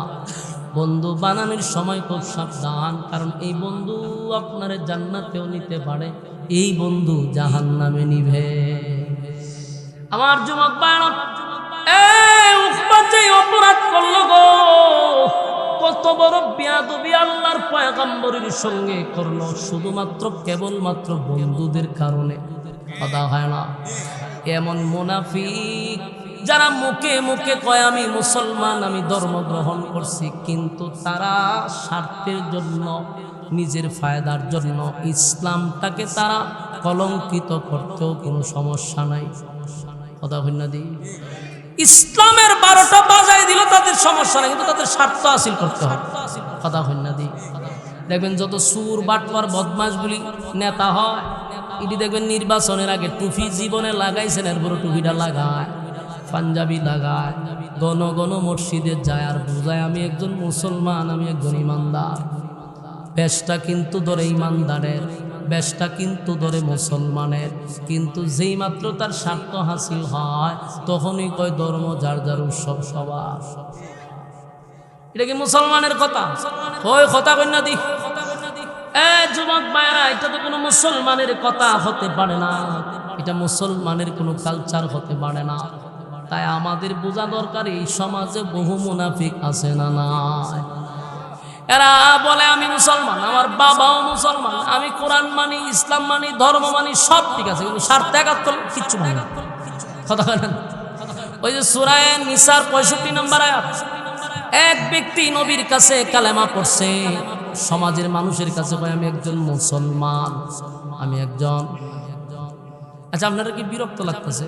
বন্ধু বানানোর সময় খুব সাবধান, কারণ এই বন্ধু আপনারে জান্নাতেও নিতে পারে, এই বন্ধু জাহান্নামে নিবে। আমার যুবক ভাইরা, এই উকবা যে অপরাধ করলো গো, কত বড় বেয়াদবি আল্লাহর পয়গম্বরের সঙ্গে করলো, শুধুমাত্র কেবলমাত্র বন্ধুদের কারণে, কথা হয় না। এমন মুনাফিক যারা মুখে মুখে কয় আমি মুসলমান, আমি ধর্ম গ্রহণ করছি, কিন্তু তারা স্বার্থের জন্য, নিজের ফায়দার জন্য ইসলামটাকে তারা কলঙ্কিত করতেও কোনো সমস্যা নাই, কথা হইনা দি। ইসলামের 12টা বাজায় দিল তাদের সমস্যা নাই, কিন্তু তাদের স্বার্থ হাসিল করতে হবে, কথা হইনা দি। দেখবেন যত সুর বাটপার বদমাশগুলি নেতা হয়, এটি দেখবেন নির্বাচনের আগে টুপি জীবনে লাগাইছেন, এরপর টুপিটা লাগায়, পাঞ্জাবি লাগায়, গণ গণ মসজিদে যায় আর বুঝায় আমি একজন মুসলমান, আমি একজন ইমানদার। বেশটা কিন্তু ধরে ইমানদারের, বেশটা কিন্তু ধরে মুসলমানের, কিন্তু যেই মাত্র তার স্বার্থ হাসিল হয় তখনই কয় ধর্ম যার যার উৎসব সবার। এটা কি মুসলমানের কথা? ওই কথা কন্যা দি যুবক ভাইরা, এটা তো কোনো মুসলমানের কথা হতে পারে না, এটা মুসলমানের কোনো কালচার হতে পারে না। তাই আমাদের বোঝা দরকার এই সমাজে বহু মুনাফিক আছে না নাই। এরা বলে আমি মুসলমান, আমার বাবাও মুসলমান, আমি কোরআন মানি, ইসলাম মানি, ধর্ম মানি, সব ঠিক আছে, কিন্তু স্বার্থ একাত্তর কিচ্ছু মানি না। কথা বলেন। ওই যে সূরা নিসার 65 নম্বর আয়াত, এক ব্যক্তি নবীর কাছে কালেমা পড়ছে, সমাজের মানুষের কাছে কয় আমি একজন মুসলমান, আমি একজন। আচ্ছা, আপনারা কি বিরক্ত লাগতেছে?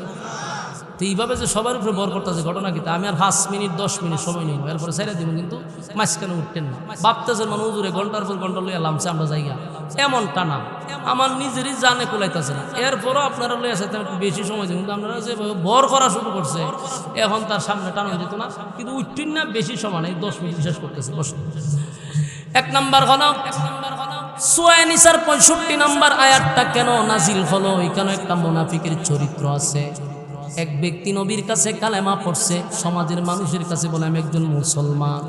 তো এইভাবে যে সবার উপরে বর করতেছে, ঘটনা কি? আমি আর 5 মিনিট 10 মিনিট সময় নিব, এরপরে ছেড়ে দিব, কিন্তু মাঝখানে উঠতেন না। ভাবতেছেন মানে হুজুরে ঘন্টার পর ঘন্টা লইয়া লামছে আমরা জায়গা, এমন টানা আমার নিজেরই জানে কুলাইতেছে না। এরপরও আপনারা লইয়া সাথে একটু বেশি সময় দিন, কিন্তু আপনারা যে বর করা শুরু করছে এখন তার সামনে টানা যেত না, কিন্তু উঠতেন না বেশি সময় নেই, 10 মিনিট শেষ করতেছে। বসে এক নাম্বার ঘটনা, সূরা নিসার 65 নম্বর আয়াতটা কেন নাজিল হলো? এখানে একটা মুনাফিকের চরিত্র আছে। এক ব্যক্তি নবীর কাছে কালেমা পড়ছে, সমাজের মানুষের কাছে বলে আমি একজন মুসলমান।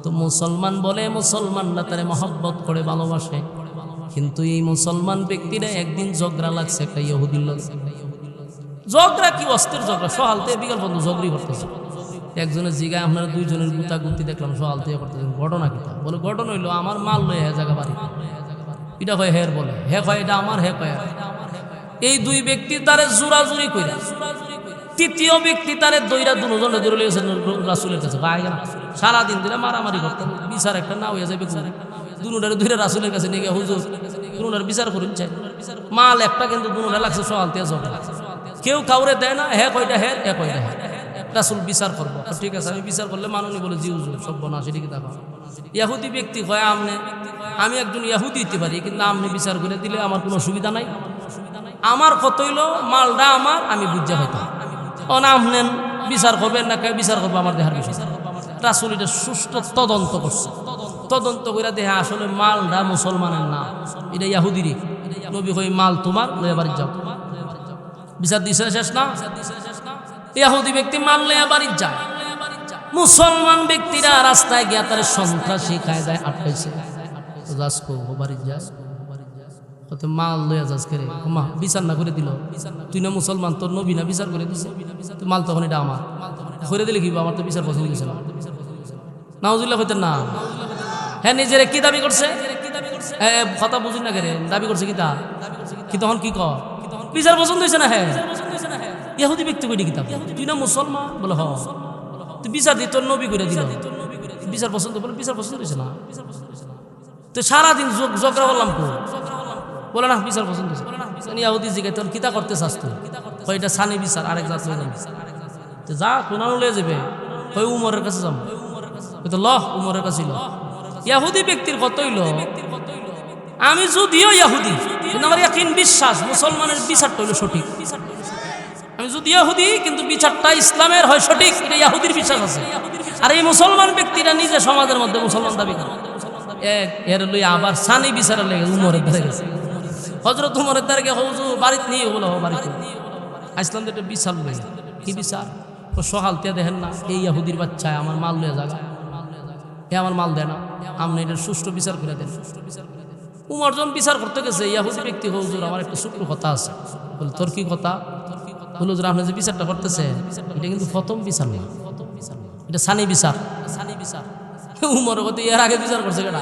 তো মুসলমান বলে মুসলমানরা তারে মহব্বত করে ভালোবাসে, কিন্তু এই মুসলমান ব্যক্তিরা একদিন ঝগড়া লাগছে একটা ইহুদির লোক। ঝগড়া কি অস্ত্রের ঝগড়া, সহালতে বিকাল পর্যন্ত ঝগড়ি করতেছে। একজনের জিগায় আপনারা দুইজনের গুতাগুতি দেখলাম, সহালতে করতেছেন। ঘটনা কিটা? বলে ঘটনা হইলো আমার মাল লয়ে হ্যাঁ জায়গা বাড়ি, এটা কয় হের, বলে হে কয় এটা আমার, হে কয়। এই দুই ব্যক্তি তারে জোরাজুরি কইরা, তৃতীয় ব্যক্তি তারে দইরা দুজনে ধরে লিয়েছেন রাসূলের কাছে। ভাই সারাদিন ধরে মারামারি করতেন, বিচার একটা না হইয়া যাবে, দুনুটারে ধরে রাসূলের কাছে নিয়ে গিয়ে হুজুর দুনুটার বিচার করুন চাই। মাল একটা, কিন্তু দুনুটা লাগছে সহালতে ঝগড়া, কেউ কাউরে দেয় না, হে কয়টা হে, এ কয়টা হে। রাসূল বিচার করবো, ঠিক আছে আমি বিচার করলে মাননি, বলে জি হুজুর সব বনা সেটি কি দেখো। ইহুদি ব্যক্তি কয় আমি একজন ইহুদি হইতে পারি, কিন্তু আপনি বিচার করে দিলে আমার কোনো সুবিধা নাই, আমার কত হইলো মালটা আমার, আমি বুঝা হইতাম। আপনি বিচার করবেন না, কে বিচার করবো আমার দেহার বিষয়। রাসূল এটা সুষ্ঠু তদন্ত করছে, তদন্ত করে দেখে আসলে মালটা মুসলমানের না, এটা ইহুদিরই। নবী কই মাল তোমার, লইয়া বাড়ি যাও। বিচার দিছে, শেষ না? ইহুদি ব্যক্তি মাল লইয়া বাড়ি যায়। মুসলমান ব্যক্তিরা রাস্তায় গিয়া তার সন্ত্রাসী কায়দায় আটকাইছে, বাড়ি যায় মাল লইয়া যাস করে, মা বিচার না করে দিল, তুই না মুসলমান, তোর নবী না বিচার করে দিছে, মাল তখন এটা আমার করে দিলে কি আমার তো বিচার পছন্দ হয়েছে না। নাউজুবিল্লাহ হইতেন না। হ্যাঁ, নিজের কি দাবি করছে? কথা বুঝুন না করে দাবি করছে কিতা কি, তখন কি কর বিচার পছন্দ হয়েছে না? হ্যাঁ, ইহুদি ব্যক্তি কই কিতাব, তুই না মুসলমান, বলে হ, তুই বিচার দি, তোর নবী করে দিল, বিচার পছন্দ, বলে বিচার পছন্দ হয়েছে না। তো সারাদিন ঝগড়া করলাম, বলে না বিচার পছন্দ হয়েছে। ইহুদি জিজ্ঞাসা তোর কিতা করতে চাস তুই? এটা সানি বিচার, আরেক জাত যা কোনানো লয়ে যাবে, কই উমরের কাছে যাম, তো লহ উমরের কাছে ল। ইহুদি ব্যক্তির কত হইল, আমি যদিও ইহুদি, কিন্তু আমার ইয়াকিন বিশ্বাস মুসলমানের বিচারটা হইল সঠিক। আমি যদি ইহুদি, কিন্তু বিচারটা ইসলামের হয় সঠিক, এটা ইহুদির বিশ্বাস আছে। আর এই মুসলমান ব্যক্তিরা নিজে সমাজের মধ্যে মুসলমান দাবি করে, এর লই আবার সানি বিচার লেগে উমরের ধারে গেছে। হযরত উমরের ধারে গিয়ে হুজুর বাড়িতে নিয়ে বলো, বাড়িতে আসলাম তো একটা বিচার লই। কি বিচার? ও সহালতে দেখেন না, এই ইহুদির বাচ্চায় আমার মাল লয়ে যাবে, এ আমার মাল দেয় না, আপনি এটা সুষ্ঠু বিচার করে দেন। উমর যখন বিচার করতে গেছে, ইহুদি ব্যক্তি হুজুর আমার একটা ছোট্ট কথা আছে। বলে তোর কি কথা? বলে হুজুর আপনি যে বিচারটা করতেছে এটা কিন্তু প্রথম বিচার নেই, এটা সানি বিচার। উমর কত এর আগে বিচার করছে কেনা?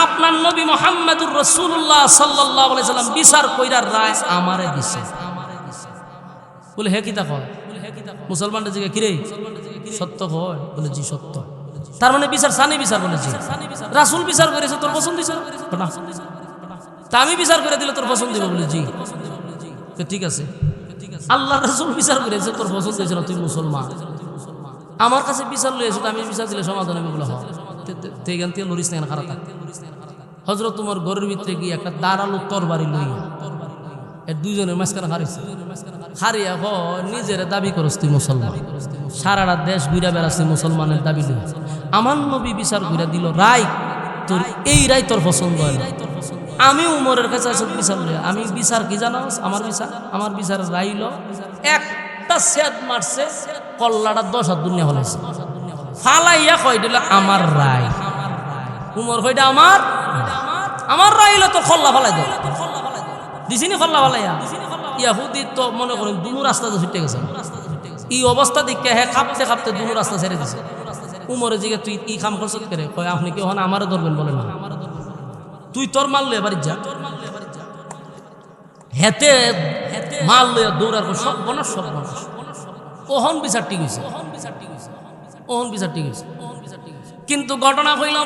আপনার নবী মুহাম্মদুর রাসূলুল্লাহ সাল্লাল্লাহু আলাইহি সাল্লাম বিচার কইরার রায় আমারে দিছে। বলে হে কিতা কয়? মুসলমানদের জিজ্ঞাসা কিরে সত্য কয়? বলে জি সত্য। তার মানে বিচার সানি বিচার, বলে জি। রাসূল বিচার করেছে, তোর পছন্দ হইছে না? তা আমি বিচার করে দিলে তোর পছন্দ দিব? বলে জি। ঠিক আছে, আল্লাহ রাসূল বিচার করেছে, তোর পছন্দ হয়েছে না, তুই মুসলমান। আমার কাছে বিচার লইয়েছে, আমি বিচার দিলে সমাধান হবে, বলে হয় তেগান দিয়ে লড়িস না, খারাপ থাক। হযরত উমর ঘরের ভিতরে গিয়ে একটা দাঁড়ালো তরবারি লইয়া এর দুইজনের মাঝখানে হারিয়েছে। হারিয়া হ নিজের দাবি করস তুই মুসলমান, সারাটা দেশ ঘুরা বেড়াচ্ছি মুসলমানের দাবি লইয়া। আমার নবী বিচার ঘুরা দিল রায়, তোর এই রায় তোর পছন্দ হয় না। আমি উমরের কাছে আছি বিচার লইয়া, আমি বিচার কি জানো? আমার বিচারের রায় হলো একটা সেদ মারছে, কল্লাটা 10 হাত দুনিয়া হলেছে। ফালাইয়া কয় দিল আমার রায়। উমর কইটা আমার রায় হইলে তোর খল্লা ফালাই দাও। দিছিনি খল্লা ফালাইয়া। ইয়াহুদি তো মনে করেন দুনু রাস্তাতে ছুটে গেছে। এই অবস্থা দেখে হ্যাঁ কাঁপতে কাঁপতে দুনু রাস্তা ছেড়ে দিছে। উমরে জিগে তুই কি কাম করছ করে? কয় আপনি কি ওখানে আমারও ধরবেন? বলে না, তুই তোর মাল লইয়া বাড়ি যা। হেতে মাল লইয়া দৌড়ার পর সব বনস সব বনস। ওহন বিচার ঠিক হয়েছে, ওহন বিচার ঠিক হয়েছে। কিন্তু ঘটনা হইল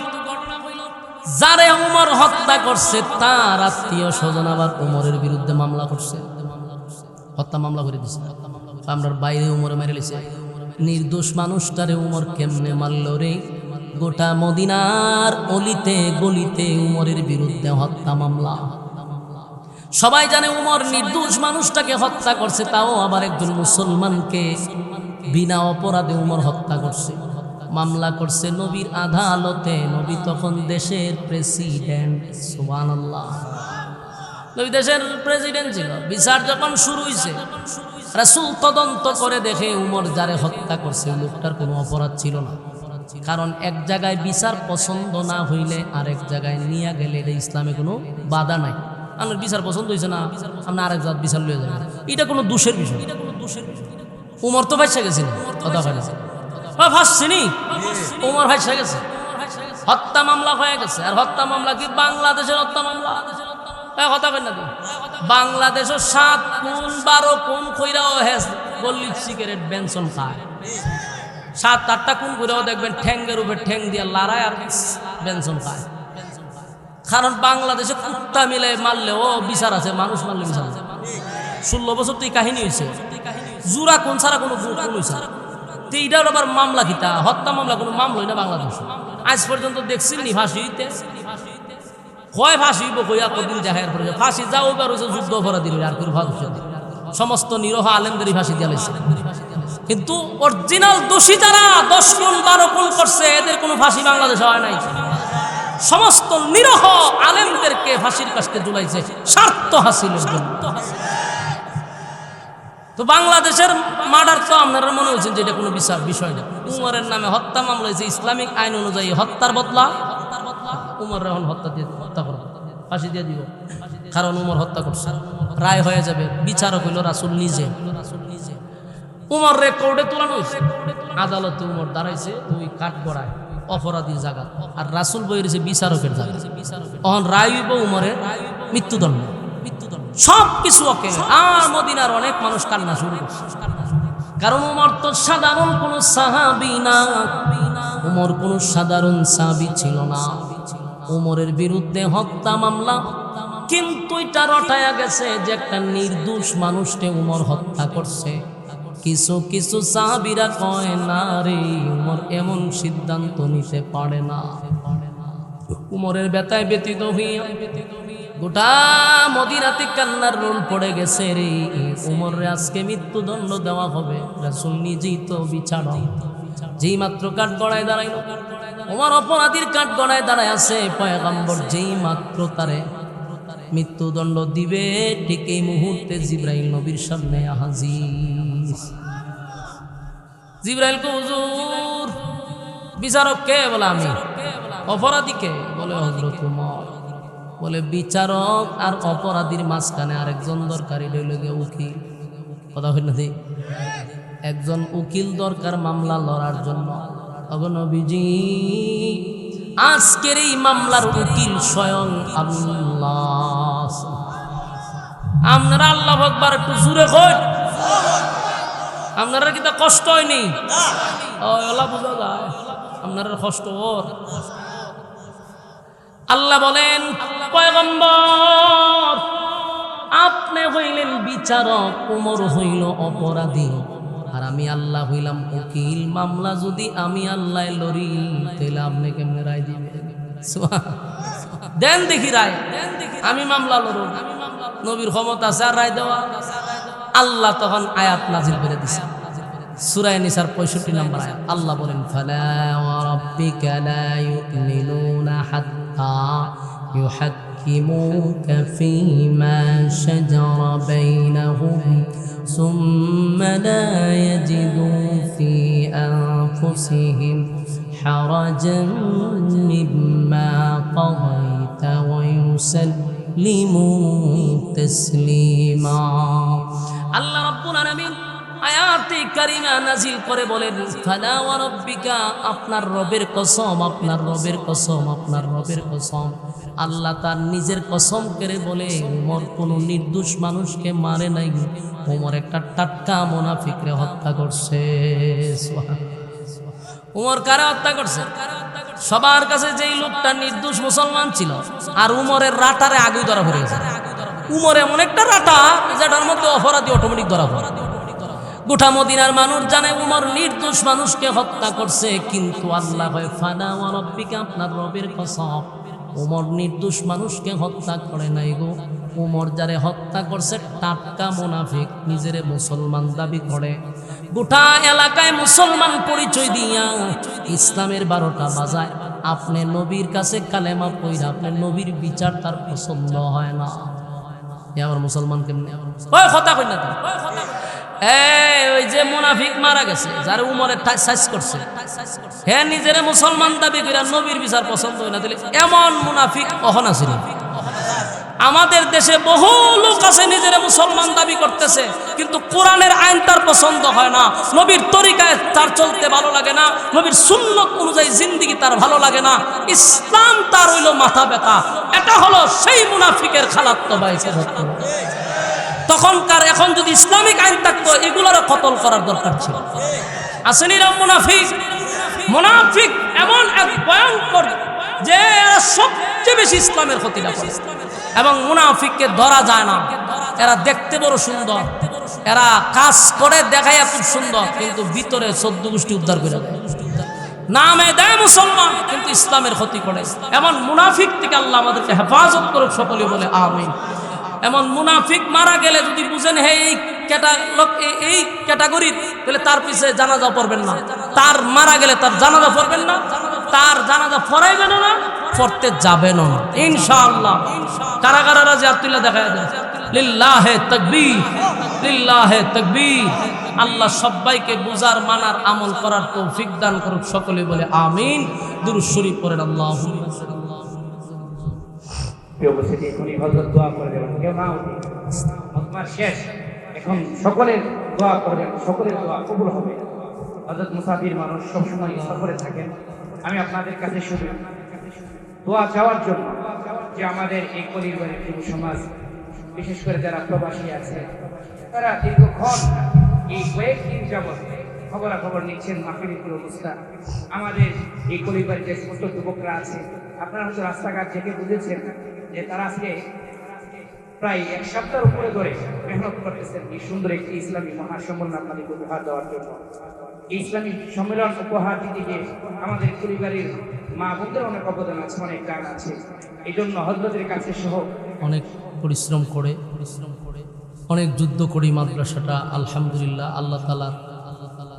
যারে উমর হত্যা করছে তার আত্মীয় স্বজন আবার উমরের বিরুদ্ধে মামলা করছে, হত্যা মামলা করে দিছে। আমরা বাইরে উমরে মেরে লিছে। নির্দোষ মানুষটারে উমর কেমনে মারল রে? গোটা মদিনার অলিতে গলিতে উমরের বিরুদ্ধে হত্যা মামলা। সবাই জানে উমর নির্দোষ মানুষটাকে হত্যা করছে, তাও আবার একজন মুসলমানকে বিনা অপরাধে উমর হত্যা করছে। মামলা করছে নবীর আদালতে। নবী তখন দেশের প্রেসিডেন্ট। সুবহানাল্লাহ, নবী দেশের প্রেসিডেন্ট ছিল। বিচার যখন শুরু হয়েছে, রাসূল তদন্ত করে দেখে উমর যারে হত্যা করছে লোকটার কোনো অপরাধ ছিল না। কারণ এক জায়গায় বিচার পছন্দ না হইলে আরেক জায়গায় নিয়ে গেলে এটা ইসলামে কোনো বাধা নাই। আমার বিচার পছন্দ হয়েছে না, আমরা আরেক জাত বিচার লিয়ে যাবেন, এটা কোনো দোষের বিষয়। উমর তো ভাইসা গেছে, কথা বলেছে ফাঁসছিনি, উমর ভাইসা গেছে, হত্যা মামলা হয়ে গেছে। আর হত্যা মামলা কি বাংলাদেশের হত্যা মামলা? কথা বলেন না, বাংলাদেশের 7 খুন 12 খুন কইরাও হেস গল্লি সিগারেট বেনসন খায়। 7-8টা খুন কইরাও দেখবেন ঠ্যাঙ্গের উপরে ঠ্যাং দিয়ে লড়ায় আর বেনসন খায়। কারণ বাংলাদেশে কুত্তা মিলে মারলেও বিচার আছে, মানুষ মারলে বিচার আছে। 16 বছর তো এই কাহিনী হয়েছে। জুরা কোন ছাড়া কোনো খুন হয়েছে। তো এইটার আবার মামলা কিতা? হত্যা মামলা কোনো মামলা হয় না বাংলাদেশ। আজ পর্যন্ত দেখছেন নি ফাঁসি হইতে? হয় ফাঁসি হইব কইয়া কদিন জাহের পরে ফাঁসি যাও এবার হয়েছে যুদ্ধ অপরাধী আর কেউ ফাঁসি। সমস্ত নিরহ আলেমদেরই ফাঁসি দিয়া লাইছে। কিন্তু অরিজিনাল দোষী যারা 10 খুন 12 খুন করছে এদের কোনো ফাঁসি বাংলাদেশে হয় নাই। সমস্ত নিরহ আলেমদেরকে ফাঁসির কাস্তে ঝুলাইছে স্বার্থ হাসিলের জন্য। তো বাংলাদেশের মার্ডার তো আপনারা মনে হয়েছেন যে এটা কোনো বিষয় না। উমরের নামে হত্যা মামলা হয়েছে, ইসলামিক আইন অনুযায়ী হত্যার বদলা উমর এখন হত্যা করো, ফাঁসি দিয়ে দিব। কারণ উমর হত্যা করছে, রায় হয়ে যাবে। বিচারক হইল রাসূল নিজে। উমর রে কোর্টে তোলানো হয়েছে, আদালতে উমর দাঁড়াইছে ওই কাঠ গড়ায় অপরাধীর জায়গা, আর রাসূল বইরেছে বিচারকের জায়গা। এখন রায় হইব উমরের মৃত্যুদণ্ড। সব কিছু ওকে। আর মদিনার অনেক মানুষ কান্না শুরু করছে, কারণ উমর তো সাধারণ কোন সাহাবী না। উমর কোন সাধারণ সাহাবী ছিল না। উমরের বিরুদ্ধে হত্যা মামলা, কিন্তু এটা রটায়া গেছে যে একটা নির্দোষ মানুষকে উমর হত্যা করছে। কিছু কিছু সাহাবীরা কয় না রে, উমর এমন সিদ্ধান্ত নিতে পারে না। উমরের ব্যথায় ব্যতীত হইয়া গোটা মদিনাতে কান্নার রোল পড়ে গেছে রে। উমরে আজকে মৃত্যুদণ্ড দেওয়া হবে। রাসূল নিজেই তো বিচারক। যেই মাত্র কাঠ গড়ায় দাঁড়াইল, উমর অপরাধীর কাঠ গড়ায় দাঁড়ায় আছে। পয়গম্বর যেই মাত্র তারে মৃত্যুদণ্ড দিবে, ঠিক এই মুহূর্তে জিবরাইল নবীর সামনে হাজির। জিবরাইল কো হুজুর, বিচারক কে? বলে আমি। অপরাধী কে? বলে হযরত উমর। বলে বিচারক আর অপরাধীর মাঝখানে আরেকজন দরকারি রইল গে উকিল। কথা হইল না? একজন উকিল দরকার মামলা লড়ার জন্য। নবীজি আজকের এই মামলার উকিল স্বয়ং আল্লাহ। আপনারা আল্লাহু আকবার একটু জোরে কইন। আপনারা কি তা কষ্ট হয়নি? আল্লাহ বুঝা যায় আপনারা কষ্ট ওর। আল্লাহ বলেন, পয়গম্বর আপনি হইলেন বিচারক, উমর হইল অপরাধী, আর আমি আল্লাহ হইলাম উকিল। মামলা যদি আমি আল্লাহ লড়ি, তাহলে আপনি কেমনে রায় দিবেন? দেন দেখি রায়। আমি মামলা লড়ব, নবীর ক্ষমতা আছে আর রায় দেওয়া। আল্লাহ তখন আয়াত নাজিল করে দিছে, সূরা নিসার 65 নম্বর আয়াত। আল্লাহ বলেন, ফালা ওয়া রাব্বিকা লা ইউমিনুনা হাত্তা ইউহাক্কিমুকা ফীমা শাজারা বাইনাহুম সুম্মা লা ইয়াজিদু ফী আনফুসিহিম حرجا مما قضيت ويسلموا تسليما আল্লাহ রাব্বুল আলামিন আয়াতে কারিমা নাজিল করে বলেন ফালা ওয়া রাব্বিকা আপনার রবের কসম আপনার রবের কসম আপনার রবের কসম আল্লাহ তার নিজের কসম করে বলে উমর কোন নির্দোষ মানুষকে মারে নাই উমর একটা টাটকা মুনাফিকরে হত্যা করছে উমর কারা হত্যা করছে সবার কাছে যেই লোকটা নির্দোষ মুসলমান ছিল আর উমরের রাটারে আগুই ধরা পড়ে গেছে উমর এমন একটা রাটা যেটার মধ্যে অপরাধী অটোমেটিক ধরা পড়ে গোটা মদিনার মানুষ জানে উমর নির্দোষ মানুষকে হত্যা করছে কিন্তু আল্লাহ কয় ফালা ওয়া রাব্বিকা আপনার রবের কসম উমর নির্দোষ মানুষকে হত্যা করে নাই গো উমর যারে হত্যা করছে টাটকা মুনাফিক নিজেরে মুসলমান দাবি করে গোটা এলাকায় মুসলমান পরিচয় দিয়া ইসলামের 12টা বাজায় আপনি নবীর কাছে কালেমা পড়া আপনি নবীর বিচার তার পছন্দ হয় না আবার মুসলমান কেমনে ওই কথা কই না ওই যে মুনাফিক মারা গেছে যার উমরের সাইজ করছে হ্যাঁ নিজের মুসলমান দাবি করে নবীর বিচার পছন্দ হয় না দিলে এমন মুনাফিক অহন আছে আমাদের দেশে বহু লোক আছে নিজের মুসলমান দাবি করতেছে কিন্তু কোরআনের আইন তার পছন্দ হয় না নবীর তরিকায় তার চলতে ভালো লাগে না নবীর সুন্নত অনুযায়ী জিন্দেগি তার ভালো লাগে না ইসলাম তার হইল মাথা ব্যথা এটা হলো সেই মুনাফিকের খালাত্ত ভাই তখনকার এখন যদি ইসলামিক আইন থাকতো এগুলোর কতল করার দরকার ছিল আসেনি না মুনাফিক মুনাফিক এমন এক ভয়ঙ্কর যে এরা সবচেয়ে বেশি ইসলামের ক্ষতি করে এবং মুনাফিককে ধরা যায় না এরা দেখতে বড় সুন্দর এরা কাজ করে দেখায় খুব সুন্দর কিন্তু ভিতরে 14 গোষ্ঠী উদ্ধার করে দেয় নামে দেয় মুসলমান কিন্তু ইসলামের ক্ষতি করে এমন মুনাফিক থেকে আল্লাহ আমাদেরকে হেফাজত করুক সকলে বলে আমিন এমন মুনাফিক মারা গেলে যদি বুঝেন হে এই ক্যাটাগরি তাহলে তার পিছে জানাজা পড়বেন না তার মারা গেলে তার জানাজা পড়বেন না তার জানাজা পড়াইবেন না পড়তে যাবেন না ইনশাআল্লাহ কারাগারা রাজি আব্দুল্লাহ দেখায় দেন লিল্লাহে তাকবীর লিল্লাহে তাকবীর আল্লাহ সবাইকে বুঝার মানার আমল করার তৌফিক দান করুক সকলে বলে আমিন দুরূদ শরীফ পড়েন আল্লাহুম্মা শেষ এখন সকলের দোয়া করবেন সকলের দোয়া কবুল হবে হযরত মুসাফির মানুষ সবসময় সফরে থাকেন আমি আপনাদের কাছে শুধু দোয়া চাওয়ার জন্য যে আমাদের এই পরিবারের যুব সমাজ বিশেষ করে যারা প্রবাসী আছে তারা দীর্ঘক্ষণ এই কয়েকদিন যাবৎ খবরাখবর নিচ্ছেন মাহফিলের অবস্থা আমাদের এই পরিবারের যে সমস্ত যুবকরা আছে আপনারা হয়তো রাস্তাঘাট থেকে বুঝেছেন যে তারা আজকে প্রায় 1 সপ্তাহের উপরে ধরে মেহনত করতেছেন এই সুন্দর একটি ইসলামী মহাসম্মেলন আপনাদেরকে উপহার দেওয়ার জন্য এই ইসলামী সম্মেলন উপহার দিতে গিয়ে আমাদের পরিবারের মা বোনদের অনেক অবদান আছে অনেক গান আছে এই জন্য হযরতের কাছে সহ অনেক পরিশ্রম করে অনেক যুদ্ধ করি মাদ্রাসাটা আলহামদুলিল্লাহ আল্লাহ তাআলার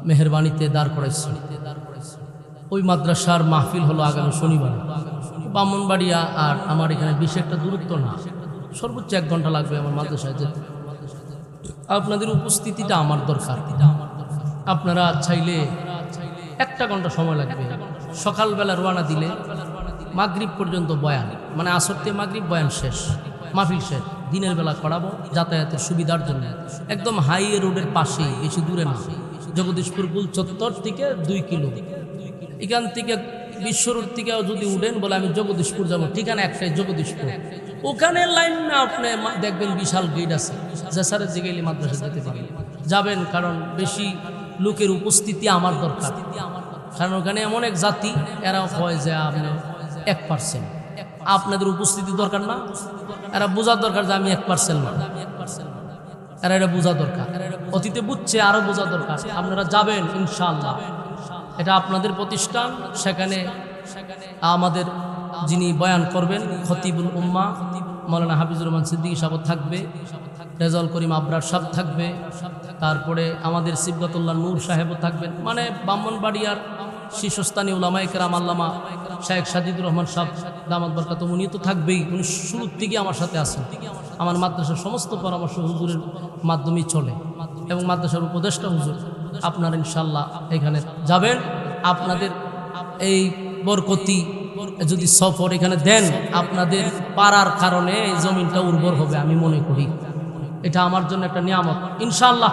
মেহেরবানিতে দাঁড় করাইছে ওই মাদ্রাসার মাহফিল হলো আগামী শনিবার ব্রাহ্মণবাড়িয়া আর আমার এখানে বেশি একটা দূরত্ব না সর্বোচ্চ 1 ঘন্টা লাগবে আমার মাদ্রাসায় যেতে আপনাদের উপস্থিতিটা আমার দরকার আপনারা চাইলে 1 ঘন্টা সময় লাগবে সকালবেলা রওনা দিলে মাগরিব পর্যন্ত বয়ান মানে আসর থেকে মাগরিব বয়ান শেষ মাহফিল শেষ দিনের বেলা করাবো যাতায়াতের সুবিধার জন্য একদম হাইওয়ে রোডের পাশেই বেশি দূরে না জগদীশপুর গুল চত্বর থেকে 2 কিলো এখান থেকে বিশ্ব রোড থেকে যদি উঠেন বলে আমি জগদীশপুর যাবো ঠিকানা একটাই জগদীশপুর ওখানে লাইন না আপনি দেখবেন বিশাল গেট আছে জেসারের দিকে এলে মাদ্রাসা যেতে পারেন যাবেন কারণ বেশি লোকের উপস্থিতি আমার দরকার কারণ ওখানে এমন এক জাতি এরা হয় যে আপনি 1% আপনাদের উপস্থিতি দরকার না এরা বোঝার দরকার যে আমি 1% না এরা এটা বোঝা দরকার অতীতে বুঝছে আরো বোঝা দরকার আপনারা যাবেন ইনশাআল্লাহ এটা আপনাদের প্রতিষ্ঠান সেখানে আমাদের যিনি বয়ান করবেন খতিবুল উম্মা মাওলানা হাফিজুর রহমান সিদ্দিকী সাহেব থাকবে রেজাউল করিম আবরার সাহেব থাকবে তারপরে আমাদের সিবগাতুল্লাহ নূর সাহেবও থাকবেন মানে ব্রাহ্মণবাড়িয়ার শীর্ষস্থানীয় উলামায়ে কেরাম আল্লামা শায়েখ সাজিদুর রহমান সাহেব দামাত বরকাতুহু উনি তো থাকবেই উনি শুরুর থেকে আমার সাথে আছেন আমার মাদ্রাসার সমস্ত পরামর্শ হুজুরের মাধ্যমেই চলে এবং মাদ্রাসার উপদেষ্টা হুজুর আপনারা ইনশাআল্লাহ এখানে যাবেন আপনাদের এই বরকতি যদি সফর এখানে দেন, আপনাদের পারার কারণে এই জমিনটা উর্বর হবে আমি মনে করি। এটা আমার জন্য একটা নিয়ামত ইনশাআল্লাহ।